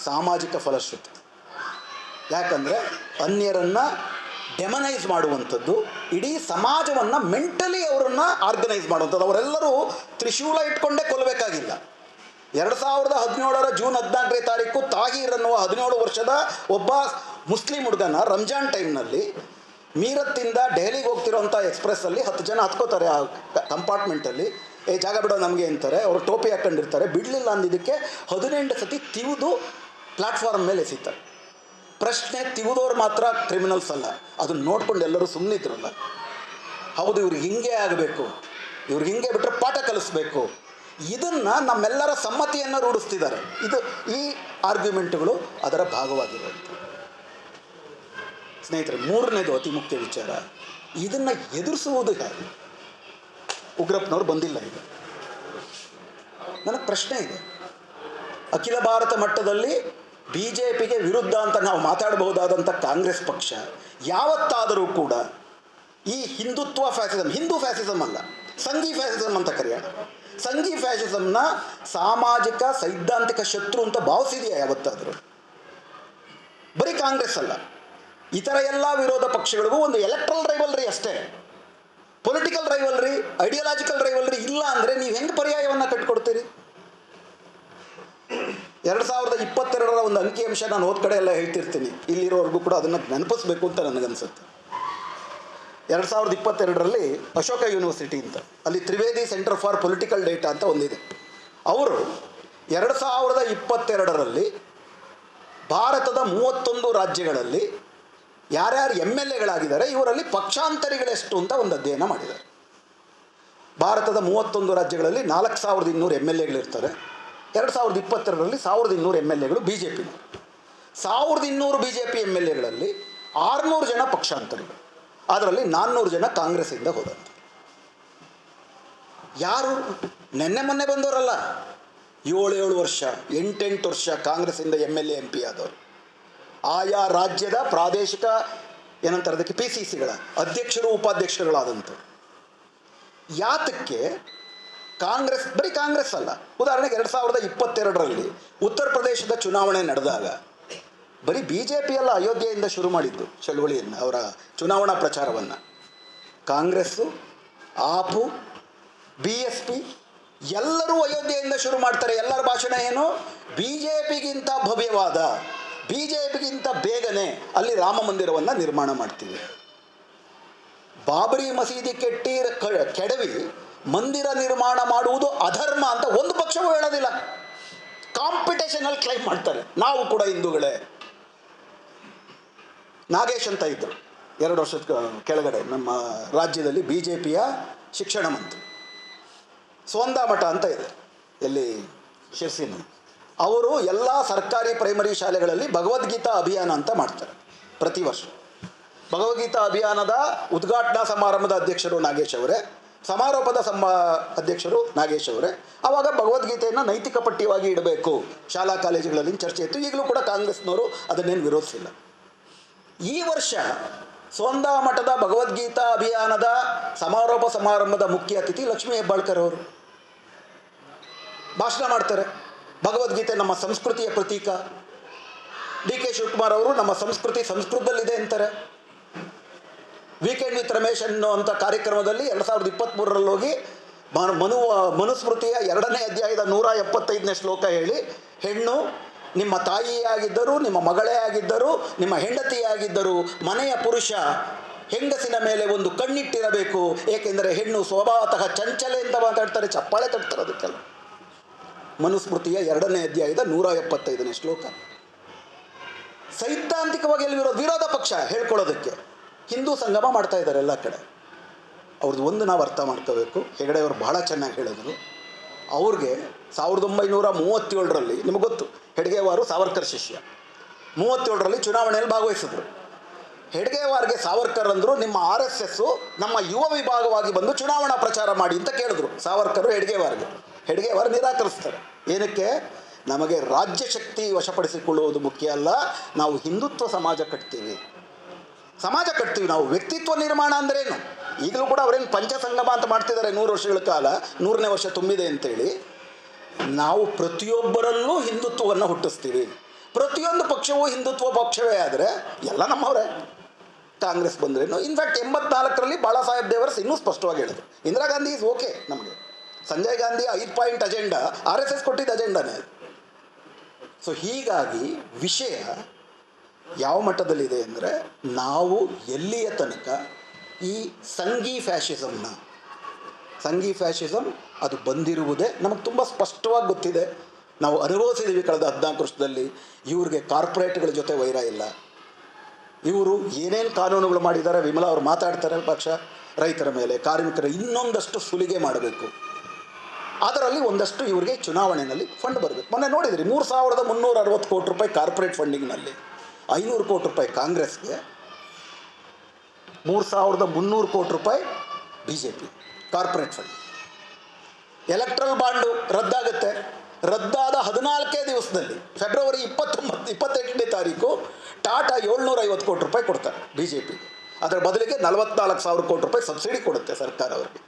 ಸಾಮಾಜಿಕ ಫಲಶ್ರುತಿ. ಯಾಕಂದರೆ ಅನ್ಯರನ್ನು ಡೆಮನೈಸ್ ಮಾಡುವಂಥದ್ದು, ಇಡೀ ಸಮಾಜವನ್ನು ಮೆಂಟಲಿ ಅವರನ್ನು ಆರ್ಗನೈಸ್ ಮಾಡುವಂಥದ್ದು. ಅವರೆಲ್ಲರೂ ತ್ರಿಶೂಲ ಇಟ್ಕೊಂಡೇ ಕೊಲ್ಲಬೇಕಾಗಿಲ್ಲ. 2017 ಜೂನ್ 14ನೇ ತಾರೀಕು ತಾಹೀರ್ ಅನ್ನುವ 17 ವರ್ಷದ ಒಬ್ಬ ಮುಸ್ಲಿಂ ಹುಡುಗನ ರಂಜಾನ್ ಟೈಮ್ನಲ್ಲಿ ಮೀರತ್ತಿಂದ ದೆಹಲಿಗೆ ಹೋಗ್ತಿರೋಂಥ ಎಕ್ಸ್ಪ್ರೆಸ್ಸಲ್ಲಿ 10 ಜನ ಹತ್ಕೋತಾರೆ ಆ ಕಂಪಾರ್ಟ್ಮೆಂಟಲ್ಲಿ. ಜಾಗ ಬಿಡೋ ನಮಗೆ ಅಂತಾರೆ. ಅವರು ಟೋಪಿ ಹಾಕ್ಕೊಂಡಿರ್ತಾರೆ. ಬಿಡಲಿಲ್ಲ ಅಂದಿದ್ದಕ್ಕೆ 18 ಸತಿ ತಿವಿದು ಪ್ಲ್ಯಾಟ್ಫಾರ್ಮ್ ಮೇಲೆ ಎಸಿತಾರೆ. ಪ್ರಶ್ನೆ, ತಿವಿದವ್ರು ಮಾತ್ರ ಕ್ರಿಮಿನಲ್ಸ್ ಅಲ್ಲ, ಅದನ್ನು ನೋಡ್ಕೊಂಡು ಎಲ್ಲರೂ ಸುಮ್ಮನಿದ್ರಲ್ಲ. ಹೌದು, ಇವ್ರಿಗೆ ಹಿಂಗೆ ಆಗಬೇಕು, ಇವ್ರಿಗೆ ಹಿಂಗೆ ಬಿಟ್ಟರೆ ಪಾಠ ಕಲಿಸ್ಬೇಕು. ಇದನ್ನು ನಮ್ಮೆಲ್ಲರ ಸಮ್ಮತಿಯನ್ನು ರೂಢಿಸ್ತಿದ್ದಾರೆ. ಈ ಆರ್ಗ್ಯುಮೆಂಟ್ಗಳು ಅದರ ಭಾಗವಾಗಿರುವಂಥ. ಸ್ನೇಹಿತರೆ, 3ನೇದು ಅತಿ ಮುಖ್ಯ ವಿಚಾರ, ಇದನ್ನು ಎದುರಿಸುವುದು ಹೇಗೆ? ಉಗ್ರಪ್ಪನವ್ರು ಬಂದಿಲ್ಲ. ಈಗ ನನಗೆ ಪ್ರಶ್ನೆ ಇದೆ, ಅಖಿಲ ಭಾರತ ಮಟ್ಟದಲ್ಲಿ BJPಗೆ ವಿರುದ್ಧ ಅಂತ ನಾವು ಮಾತಾಡಬಹುದಾದಂಥ ಕಾಂಗ್ರೆಸ್ ಪಕ್ಷ ಯಾವತ್ತಾದರೂ ಕೂಡ ಈ ಹಿಂದುತ್ವ ಫ್ಯಾಸಿಸಮ್, ಹಿಂದೂ ಫ್ಯಾಸಿಸಮ್ ಅಲ್ಲ, ಸಂಘಿ ಫ್ಯಾಸಿಸಮ್ ಅಂತ ಕರೆಯೋಣ, ಸಂಘಿ ಫ್ಯಾಸಿಸಮ್ನ ಸಾಮಾಜಿಕ ಸೈದ್ಧಾಂತಿಕ ಶತ್ರು ಅಂತ ಭಾವಿಸಿದೆಯಾ ಯಾವತ್ತಾದರೂ? ಬರೀ ಕಾಂಗ್ರೆಸ್ ಅಲ್ಲ, ಇತರ ಎಲ್ಲ ವಿರೋಧ ಪಕ್ಷಗಳಿಗೂ ಒಂದು ಎಲೆಕ್ಟ್ರಲ್ ರೈವಲ್ರಿ ಅಷ್ಟೇ. ಪೊಲಿಟಿಕಲ್ ರೈವಲ್ರಿ, ಐಡಿಯಾಲಜಿಕಲ್ ರೈವಲ್ರಿ ಇಲ್ಲ ಅಂದರೆ ನೀವು ಹೆಂಗೆ ಪರ್ಯಾಯವನ್ನು ಕಟ್ಟಿಕೊಡ್ತೀರಿ? 2022ರ ಒಂದು ಅಂಕಿಅಂಶ ನಾನು ಹೋದ ಕಡೆ ಎಲ್ಲ ಹೇಳ್ತಿರ್ತೀನಿ, ಇಲ್ಲಿರೋರ್ಗೂ ಕೂಡ ಅದನ್ನು ನೆನಪಿಸ್ಬೇಕು ಅಂತ ನನಗನ್ಸುತ್ತೆ. 2022ರಲ್ಲಿ ಅಶೋಕ ಯೂನಿವರ್ಸಿಟಿ ಅಂತ, ಅಲ್ಲಿ Trivedi centre for political data ಅಂತ ಒಂದಿದೆ. ಅವರು 2022ರಲ್ಲಿ ಭಾರತದ 31 ರಾಜ್ಯಗಳಲ್ಲಿ ಯಾರ್ಯಾರು MLAಗಳಾಗಿದ್ದಾರೆ, ಇವರಲ್ಲಿ ಪಕ್ಷಾಂತರಿಗಳೆಷ್ಟು ಅಂತ ಒಂದು ಅಧ್ಯಯನ ಮಾಡಿದ್ದಾರೆ. ಭಾರತದ 31 ರಾಜ್ಯಗಳಲ್ಲಿ 4200 MLAಗಳಿರ್ತಾರೆ. 2022ರಲ್ಲಿ 1200 MLAಗಳು BJP. 1200 BJP MLAಗಳಲ್ಲಿ 600 ಜನ ಪಕ್ಷಾಂತರಿಗಳು, ಅದರಲ್ಲಿ 400 ಜನ ಕಾಂಗ್ರೆಸ್ಸಿಂದ ಹೋದಂತೆ. ಯಾರು ನೆನ್ನೆ ಮೊನ್ನೆ ಬಂದವರಲ್ಲ, 7 ವರ್ಷ 8 ವರ್ಷ ಕಾಂಗ್ರೆಸ್ಸಿಂದ MLA MP ಆದವರು, ಆಯಾ ರಾಜ್ಯದ ಪ್ರಾದೇಶಿಕ ಏನಂತಾರೆ ಅದಕ್ಕೆ PCCಗಳ ಅಧ್ಯಕ್ಷರು ಉಪಾಧ್ಯಕ್ಷರುಗಳಾದಂಥವ್ರು. ಯಾತಕ್ಕೆ ಕಾಂಗ್ರೆಸ್, ಬರೀ ಕಾಂಗ್ರೆಸ್ ಅಲ್ಲ, ಉದಾಹರಣೆಗೆ 2022ರಲ್ಲಿ ಉತ್ತರ ಪ್ರದೇಶದ ಚುನಾವಣೆ ನಡೆದಾಗ ಬರೀ BJP ಎಲ್ಲ ಅಯೋಧ್ಯೆಯಿಂದ ಶುರು ಮಾಡಿದ್ದು ಚಳುವಳಿಯನ್ನು, ಅವರ ಚುನಾವಣಾ ಪ್ರಚಾರವನ್ನು. ಕಾಂಗ್ರೆಸ್ಸು, ಆಪು, BSP ಎಲ್ಲರೂ ಅಯೋಧ್ಯೆಯಿಂದ ಶುರು ಮಾಡ್ತಾರೆ. ಎಲ್ಲರ ಭಾಷಣ ಏನು? BJPಗಿಂತ ಭವ್ಯವಾದ, BJPಗಿಂತ ಬೇಗನೆ ಅಲ್ಲಿ ರಾಮ ಮಂದಿರವನ್ನು ನಿರ್ಮಾಣ ಮಾಡ್ತೀವಿ. ಬಾಬರಿ ಮಸೀದಿ ಕೆಡವಿ ಮಂದಿರ ನಿರ್ಮಾಣ ಮಾಡುವುದು ಅಧರ್ಮ ಅಂತ ಒಂದು ಪಕ್ಷವೂ ಹೇಳೋದಿಲ್ಲ. ಕಾಂಪಿಟೇಷನಲ್ಲಿ ಕ್ಲೈಮ್ ಮಾಡ್ತಾರೆ, ನಾವು ಕೂಡ ಹಿಂದೂಗಳೇ. ನಾಗೇಶ್ ಅಂತ ಇದ್ದರು 2 ವರ್ಷದ ಕೆಳಗಡೆ ನಮ್ಮ ರಾಜ್ಯದಲ್ಲಿ BJPಯ ಶಿಕ್ಷಣ ಮಂತ್ರಿ. ಸೋಂದಾ ಮಠ ಅಂತ ಇದೆ ಎಲ್ಲಿ ಶಿರ್ಸಿನಲ್ಲಿ. ಅವರು ಎಲ್ಲ ಸರ್ಕಾರಿ ಪ್ರೈಮರಿ ಶಾಲೆಗಳಲ್ಲಿ ಭಗವದ್ಗೀತಾ ಅಭಿಯಾನ ಅಂತ ಮಾಡ್ತಾರೆ ಪ್ರತಿ ವರ್ಷ. ಭಗವದ್ಗೀತಾ ಅಭಿಯಾನದ ಉದ್ಘಾಟನಾ ಸಮಾರಂಭದ ಅಧ್ಯಕ್ಷರು ನಾಗೇಶ್ ಅವರೇ, ಸಮಾರೋಪದ ಅಧ್ಯಕ್ಷರು ನಾಗೇಶ್ ಅವರೇ. ಆವಾಗ ಭಗವದ್ಗೀತೆಯನ್ನು ನೈತಿಕ ಪಠ್ಯವಾಗಿ ಇಡಬೇಕು ಶಾಲಾ ಕಾಲೇಜುಗಳಲ್ಲಿ ಚರ್ಚೆ ಇತ್ತು. ಈಗಲೂ ಕೂಡ ಕಾಂಗ್ರೆಸ್ನವರು ಅದನ್ನೇನು ವಿರೋಧಿಸಿಲ್ಲ. ಈ ವರ್ಷ ಸೋಂದಾ ಮಠದ ಭಗವದ್ಗೀತಾ ಅಭಿಯಾನದ ಸಮಾರೋಪ ಸಮಾರಂಭದ ಮುಖ್ಯ ಅತಿಥಿ ಲಕ್ಷ್ಮೀ ಹೆಬ್ಬಾಳ್ಕರ್ ಅವರು ಭಾಷಣ ಮಾಡ್ತಾರೆ. ಭಗವದ್ಗೀತೆ ನಮ್ಮ ಸಂಸ್ಕೃತಿಯ ಪ್ರತೀಕ. DK ಶಿವಕುಮಾರ್ ಅವರು ನಮ್ಮ ಸಂಸ್ಕೃತಿ ಸಂಸ್ಕೃತದಲ್ಲಿದೆ ಅಂತಾರೆ. ವೀಕೆಂಡ್ ವಿತ್ ರಮೇಶ್ ಅನ್ನೋ ಅಂಥ ಕಾರ್ಯಕ್ರಮದಲ್ಲಿ 2023ರಲ್ಲಿ ಹೋಗಿ ಮನುಸ್ಮೃತಿಯ 2ನೇ ಅಧ್ಯಾಯದ 175ನೇ ಶ್ಲೋಕ ಹೇಳಿ, ಹೆಣ್ಣು ನಿಮ್ಮ ತಾಯಿಯೇ ಆಗಿದ್ದರೂ, ನಿಮ್ಮ ಮಗಳೇ ಆಗಿದ್ದರೂ, ನಿಮ್ಮ ಹೆಂಡತಿಯೇ ಆಗಿದ್ದರೂ ಮನೆಯ ಪುರುಷ ಹೆಂಗಸಿನ ಮೇಲೆ ಒಂದು ಕಣ್ಣಿಟ್ಟಿರಬೇಕು, ಏಕೆಂದರೆ ಹೆಣ್ಣು ಸ್ವಭಾವತಃ ಚಂಚಲೆ ಅಂತ ಮಾತಾಡ್ತಾರೆ, ಚಪ್ಪಾಳೆ ತಟ್ತಾರೆ ಅದಕ್ಕೆಲ್ಲ. ಮನುಸ್ಮೃತಿಯ 2ನೇ ಅಧ್ಯಾಯದ 175ನೇ ಶ್ಲೋಕ. ಸೈದ್ಧಾಂತಿಕವಾಗಿ ಎಲ್ಲಿ ವಿರೋಧ ಪಕ್ಷ ಹೇಳ್ಕೊಳ್ಳೋದಕ್ಕೆ ಹಿಂದೂ ಸಂಗಮ ಮಾಡ್ತಾ ಇದ್ದಾರೆ ಎಲ್ಲ ಕಡೆ. ಅವ್ರದ್ದು ಒಂದು ನಾವು ಅರ್ಥ ಮಾಡ್ಕೋಬೇಕು. ಹೆಗಡೆಯವರು ಬಹಳ ಚೆನ್ನಾಗಿ ಹೇಳಿದ್ರು. ಅವ್ರಿಗೆ 1937ರಲ್ಲಿ ನಿಮಗೆ ಗೊತ್ತು, ಹೆಡ್ಗೇವಾರು ಸಾವರ್ಕರ್ ಶಿಷ್ಯ, 37ರಲ್ಲಿ ಚುನಾವಣೆಯಲ್ಲಿ ಭಾಗವಹಿಸಿದ್ರು. ಹೆಡ್ಗೇವಾರ್ಗೆ ಸಾವರ್ಕರ್ ಅಂದರು, ನಿಮ್ಮ RSS ನಮ್ಮ ಯುವ ವಿಭಾಗವಾಗಿ ಬಂದು ಚುನಾವಣಾ ಪ್ರಚಾರ ಮಾಡಿ ಅಂತ ಕೇಳಿದ್ರು ಸಾವರ್ಕರ್ ಹೆಡ್ಗೇವಾರ್ಗೆ. ಹೆಡ್ಗೇವಾರ್ ನಿರಾಕರಿಸ್ತಾರೆ. ಏನಕ್ಕೆ? ನಮಗೆ ರಾಜ್ಯ ಶಕ್ತಿ ವಶಪಡಿಸಿಕೊಳ್ಳುವುದು ಮುಖ್ಯ ಅಲ್ಲ, ನಾವು ಹಿಂದುತ್ವ ಸಮಾಜ ಕಟ್ತೀವಿ ನಾವು. ವ್ಯಕ್ತಿತ್ವ ನಿರ್ಮಾಣ ಅಂದ್ರೇನು? ಈಗಲೂ ಕೂಡ ಅವರೇನು ಪಂಚಸಂಗಮ ಅಂತ ಮಾಡ್ತಿದ್ದಾರೆ 100 ವರ್ಷಗಳ ಕಾಲ, 100ನೇ ವರ್ಷ ತುಂಬಿದೆ ಅಂತೇಳಿ. ನಾವು ಪ್ರತಿಯೊಬ್ಬರಲ್ಲೂ ಹಿಂದುತ್ವವನ್ನು ಹುಟ್ಟಿಸ್ತೀವಿ. ಪ್ರತಿಯೊಂದು ಪಕ್ಷವೂ ಹಿಂದುತ್ವ ಪಕ್ಷವೇ ಆದರೆ ಎಲ್ಲ ನಮ್ಮವರೇ. ಕಾಂಗ್ರೆಸ್ ಬಂದ್ರೇನು. ಇನ್ಫ್ಯಾಕ್ಟ್ 84ರಲ್ಲಿ ಬಾಳಾ ಸಾಹೇಬ್ ದೇವರ್ಸ್ ಇನ್ನೂ ಸ್ಪಷ್ಟವಾಗಿ ಹೇಳಿದ್ರು, ಇಂದಿರಾ ಗಾಂಧಿ ಈಸ್ ಓಕೆ ನಮಗೆ. Sanjay Gandhi 5 point agenda RSS ಕೊಟ್ಟಿದ್ದ ಅಜೆಂಡಾನೇ. ಸೊ ಹೀಗಾಗಿ ವಿಷಯ ಯಾವ ಮಟ್ಟದಲ್ಲಿದೆ ಅಂದರೆ, ನಾವು ಎಲ್ಲಿಯ ತನಕ ಈ ಸಂಘಿ ಫ್ಯಾಷಿಸಮ್ ಅದು ಬಂದಿರುವುದೇ ನಮಗೆ ತುಂಬ ಸ್ಪಷ್ಟವಾಗಿ ಗೊತ್ತಿದೆ. ನಾವು ಅನುಭವಿಸಿದ್ದೀವಿ ಕಳೆದ 14 ವರ್ಷದಲ್ಲಿ. ಇವ್ರಿಗೆ ಕಾರ್ಪೊರೇಟ್ಗಳ ಜೊತೆ ವೈರ ಇಲ್ಲ. ಇವರು ಏನೇನು ಕಾನೂನುಗಳು ಮಾಡಿದ್ದಾರೆ, ವಿಮಲಾ ಅವರು ಮಾತಾಡ್ತಾರೆ ಪಕ್ಷ, ರೈತರ ಮೇಲೆ, ಕಾರ್ಮಿಕರ ಇನ್ನೊಂದಷ್ಟು ಸುಲಿಗೆ ಮಾಡಬೇಕು. ಅದರಲ್ಲಿ ಒಂದಷ್ಟು ಇವರಿಗೆ ಚುನಾವಣೆಯಲ್ಲಿ ಫಂಡ್ ಬರಬೇಕು. ಮೊನ್ನೆ ನೋಡಿದ್ರಿ 3,360 ಕೋಟಿ ರೂಪಾಯಿ ಕಾರ್ಪೊರೇಟ್ ಫಂಡಿಂಗ್ನಲ್ಲಿ, 500 ಕೋಟಿ ರೂಪಾಯಿ ಕಾಂಗ್ರೆಸ್ಗೆ, 3,300 ಕೋಟಿ ರೂಪಾಯಿ BJP corporate fund. Electoral bond ರದ್ದಾಗುತ್ತೆ. ರದ್ದಾದ 14 ದಿವಸದಲ್ಲಿ ಫೆಬ್ರವರಿ 28ನೇ ತಾರೀಕು ಟಾಟಾ 750 ಕೋಟಿ ರೂಪಾಯಿ ಕೊಡ್ತಾರೆ BJP. ಅದರ ಬದಲಿಗೆ 44,000 ಕೋಟಿ ರೂಪಾಯಿ ಸಬ್ಸಿಡಿ ಕೊಡುತ್ತೆ ಸರ್ಕಾರ ಅವರಿಗೆ.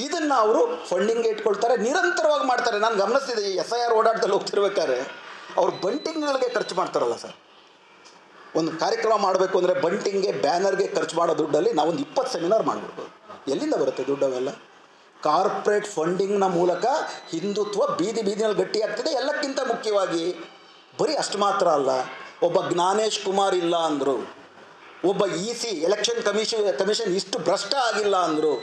ಇದನ್ನು ಅವರು ಫಂಡಿಂಗ್ಗೆ ಇಟ್ಕೊಳ್ತಾರೆ, ನಿರಂತರವಾಗಿ ಮಾಡ್ತಾರೆ. ನಾನು ಗಮನಿಸ್ತಿದ್ದೆ, ಈ SIR ಓಡಾಟದಲ್ಲಿ ಹೋಗ್ತಿರ್ಬೇಕಾದ್ರೆ ಅವ್ರು ಬಂಟಿಂಗ್ಗಳಿಗೆ ಖರ್ಚು ಮಾಡ್ತಾರಲ್ಲ ಸರ್. ಒಂದು ಕಾರ್ಯಕ್ರಮ ಮಾಡಬೇಕು ಅಂದರೆ ಬಂಟಿಂಗ್ಗೆ, ಬ್ಯಾನರ್ಗೆ ಖರ್ಚು ಮಾಡೋ ದುಡ್ಡಲ್ಲಿ ನಾವೊಂದು 20 ಸೆಮಿನಾರ್ ಮಾಡಿಬಿಡ್ಬೋದು. ಎಲ್ಲಿಂದ ಬರುತ್ತೆ ದುಡ್ಡು? ಅವೆಲ್ಲ ಕಾರ್ಪೊರೇಟ್ ಫಂಡಿಂಗ್ನ ಮೂಲಕ ಹಿಂದುತ್ವ ಬೀದಿನಲ್ಲಿ ಗಟ್ಟಿಯಾಗ್ತಿದೆ. ಎಲ್ಲಕ್ಕಿಂತ ಮುಖ್ಯವಾಗಿ ಬರೀ ಅಷ್ಟು ಮಾತ್ರ ಅಲ್ಲ, ಒಬ್ಬ ಜ್ಞಾನೇಶ್ ಕುಮಾರ್ ಇಲ್ಲ ಅಂದರು, ಒಬ್ಬ EC ಎಲೆಕ್ಷನ್ ಕಮಿಷನ್ ಇಷ್ಟು ಭ್ರಷ್ಟ ಆಗಿಲ್ಲ ಅಂದರು.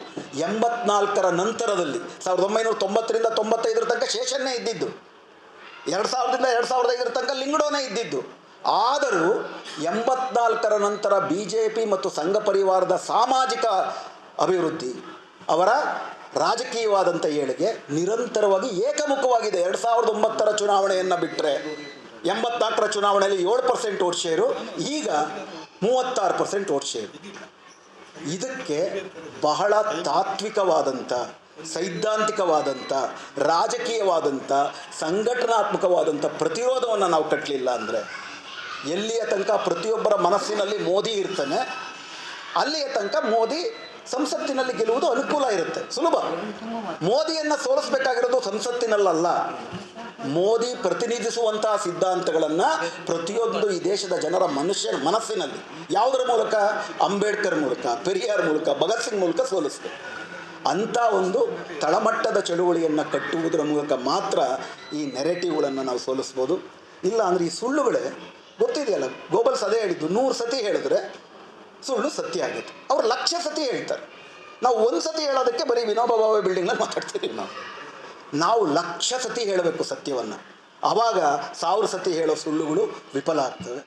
84ರ ನಂತರದಲ್ಲಿ 1990ರಿಂದ 95 ತನಕ ಶೇಷನ್ನೇ ಇದ್ದಿದ್ದು, 2000ರಿಂದ 2005 ತನಕ ಲಿಂಗಡೋನೇ ಇದ್ದಿದ್ದು. ಆದರೂ 84ರ ನಂತರ BJP ಮತ್ತು ಸಂಘ ಪರಿವಾರದ ಸಾಮಾಜಿಕ ಅಭಿವೃದ್ಧಿ, ಅವರ ರಾಜಕೀಯವಾದಂಥ ಏಳಿಗೆ ನಿರಂತರವಾಗಿ ಏಕಮುಖವಾಗಿದೆ. 2009ರ ಚುನಾವಣೆಯನ್ನು ಬಿಟ್ಟರೆ 84ರ ಚುನಾವಣೆಯಲ್ಲಿ 7% ವೋಟ್ ಶೇರು, ಈಗ 36% ವೋಟ್ ಶೇರು. ಇದಕ್ಕೆ ಬಹಳ ತಾತ್ವಿಕವಾದಂಥ, ಸೈದ್ಧಾಂತಿಕವಾದಂಥ, ರಾಜಕೀಯವಾದಂಥ, ಸಂಘಟನಾತ್ಮಕವಾದಂಥ ಪ್ರತಿರೋಧವನ್ನು ನಾವು ಕಟ್ಟಲಿಲ್ಲ ಅಂದರೆ, ಎಲ್ಲಿಯ ತನಕ ಪ್ರತಿಯೊಬ್ಬರ ಮನಸ್ಸಿನಲ್ಲಿ ಮೋದಿ ಇರ್ತಾನೆ, ಅಲ್ಲಿಯ ತನಕ ಮೋದಿ ಸಂಸತ್ತಿನಲ್ಲಿ ಗೆಲ್ಲುವುದು ಅನುಕೂಲ ಇರುತ್ತೆ, ಸುಲಭ. ಮೋದಿಯನ್ನು ಸೋಲಿಸಬೇಕಾಗಿರೋದು ಸಂಸತ್ತಿನಲ್ಲ, ಮೋದಿ ಪ್ರತಿನಿಧಿಸುವಂತಹ ಸಿದ್ಧಾಂತಗಳನ್ನು ಪ್ರತಿಯೊಂದು ಈ ದೇಶದ ಜನರ ಮನಸ್ಸಿನಲ್ಲಿ ಯಾವುದರ ಮೂಲಕ? ಅಂಬೇಡ್ಕರ್ ಮೂಲಕ, ಪೆರಿಯಾರ್ ಮೂಲಕ, ಭಗತ್ ಸಿಂಗ್ ಮೂಲಕ ಸೋಲಿಸಬೇಕು. ಅಂಥ ಒಂದು ತಳಮಟ್ಟದ ಚಳುವಳಿಯನ್ನು ಕಟ್ಟುವುದರ ಮೂಲಕ ಮಾತ್ರ ಈ ನೆರೆಟಿವ್ಗಳನ್ನು ನಾವು ಸೋಲಿಸ್ಬೋದು. ಇಲ್ಲ ಅಂದರೆ ಈ ಸುಳ್ಳುಗಳೇ ಗೊತ್ತಿದೆಯಲ್ಲ, ಗೋಬಲ್ಸ್ ಅದೇ ಹೇಳಿದ್ದು, 100 ಸತಿ ಹೇಳಿದ್ರೆ ಸುಳ್ಳು ಸತ್ಯ ಆಗುತ್ತೆ. ಅವ್ರು 1,00,000 ಸತಿ ಹೇಳ್ತಾರೆ. ನಾವು 1 ಸತಿ ಹೇಳೋದಕ್ಕೆ ಬರೀ ವಿನೋಬ ಭಾವೆ ಬಿಲ್ಡಿಂಗ್ನಲ್ಲಿ ಮಾತಾಡ್ತೀವಿ. ನಾವು 1,00,000 ಸತಿ ಹೇಳಬೇಕು ಸತ್ಯವನ್ನು, ಆವಾಗ 1000 ಸತಿ ಹೇಳೋ ಸುಳ್ಳುಗಳು ವಿಫಲ ಆಗ್ತವೆ.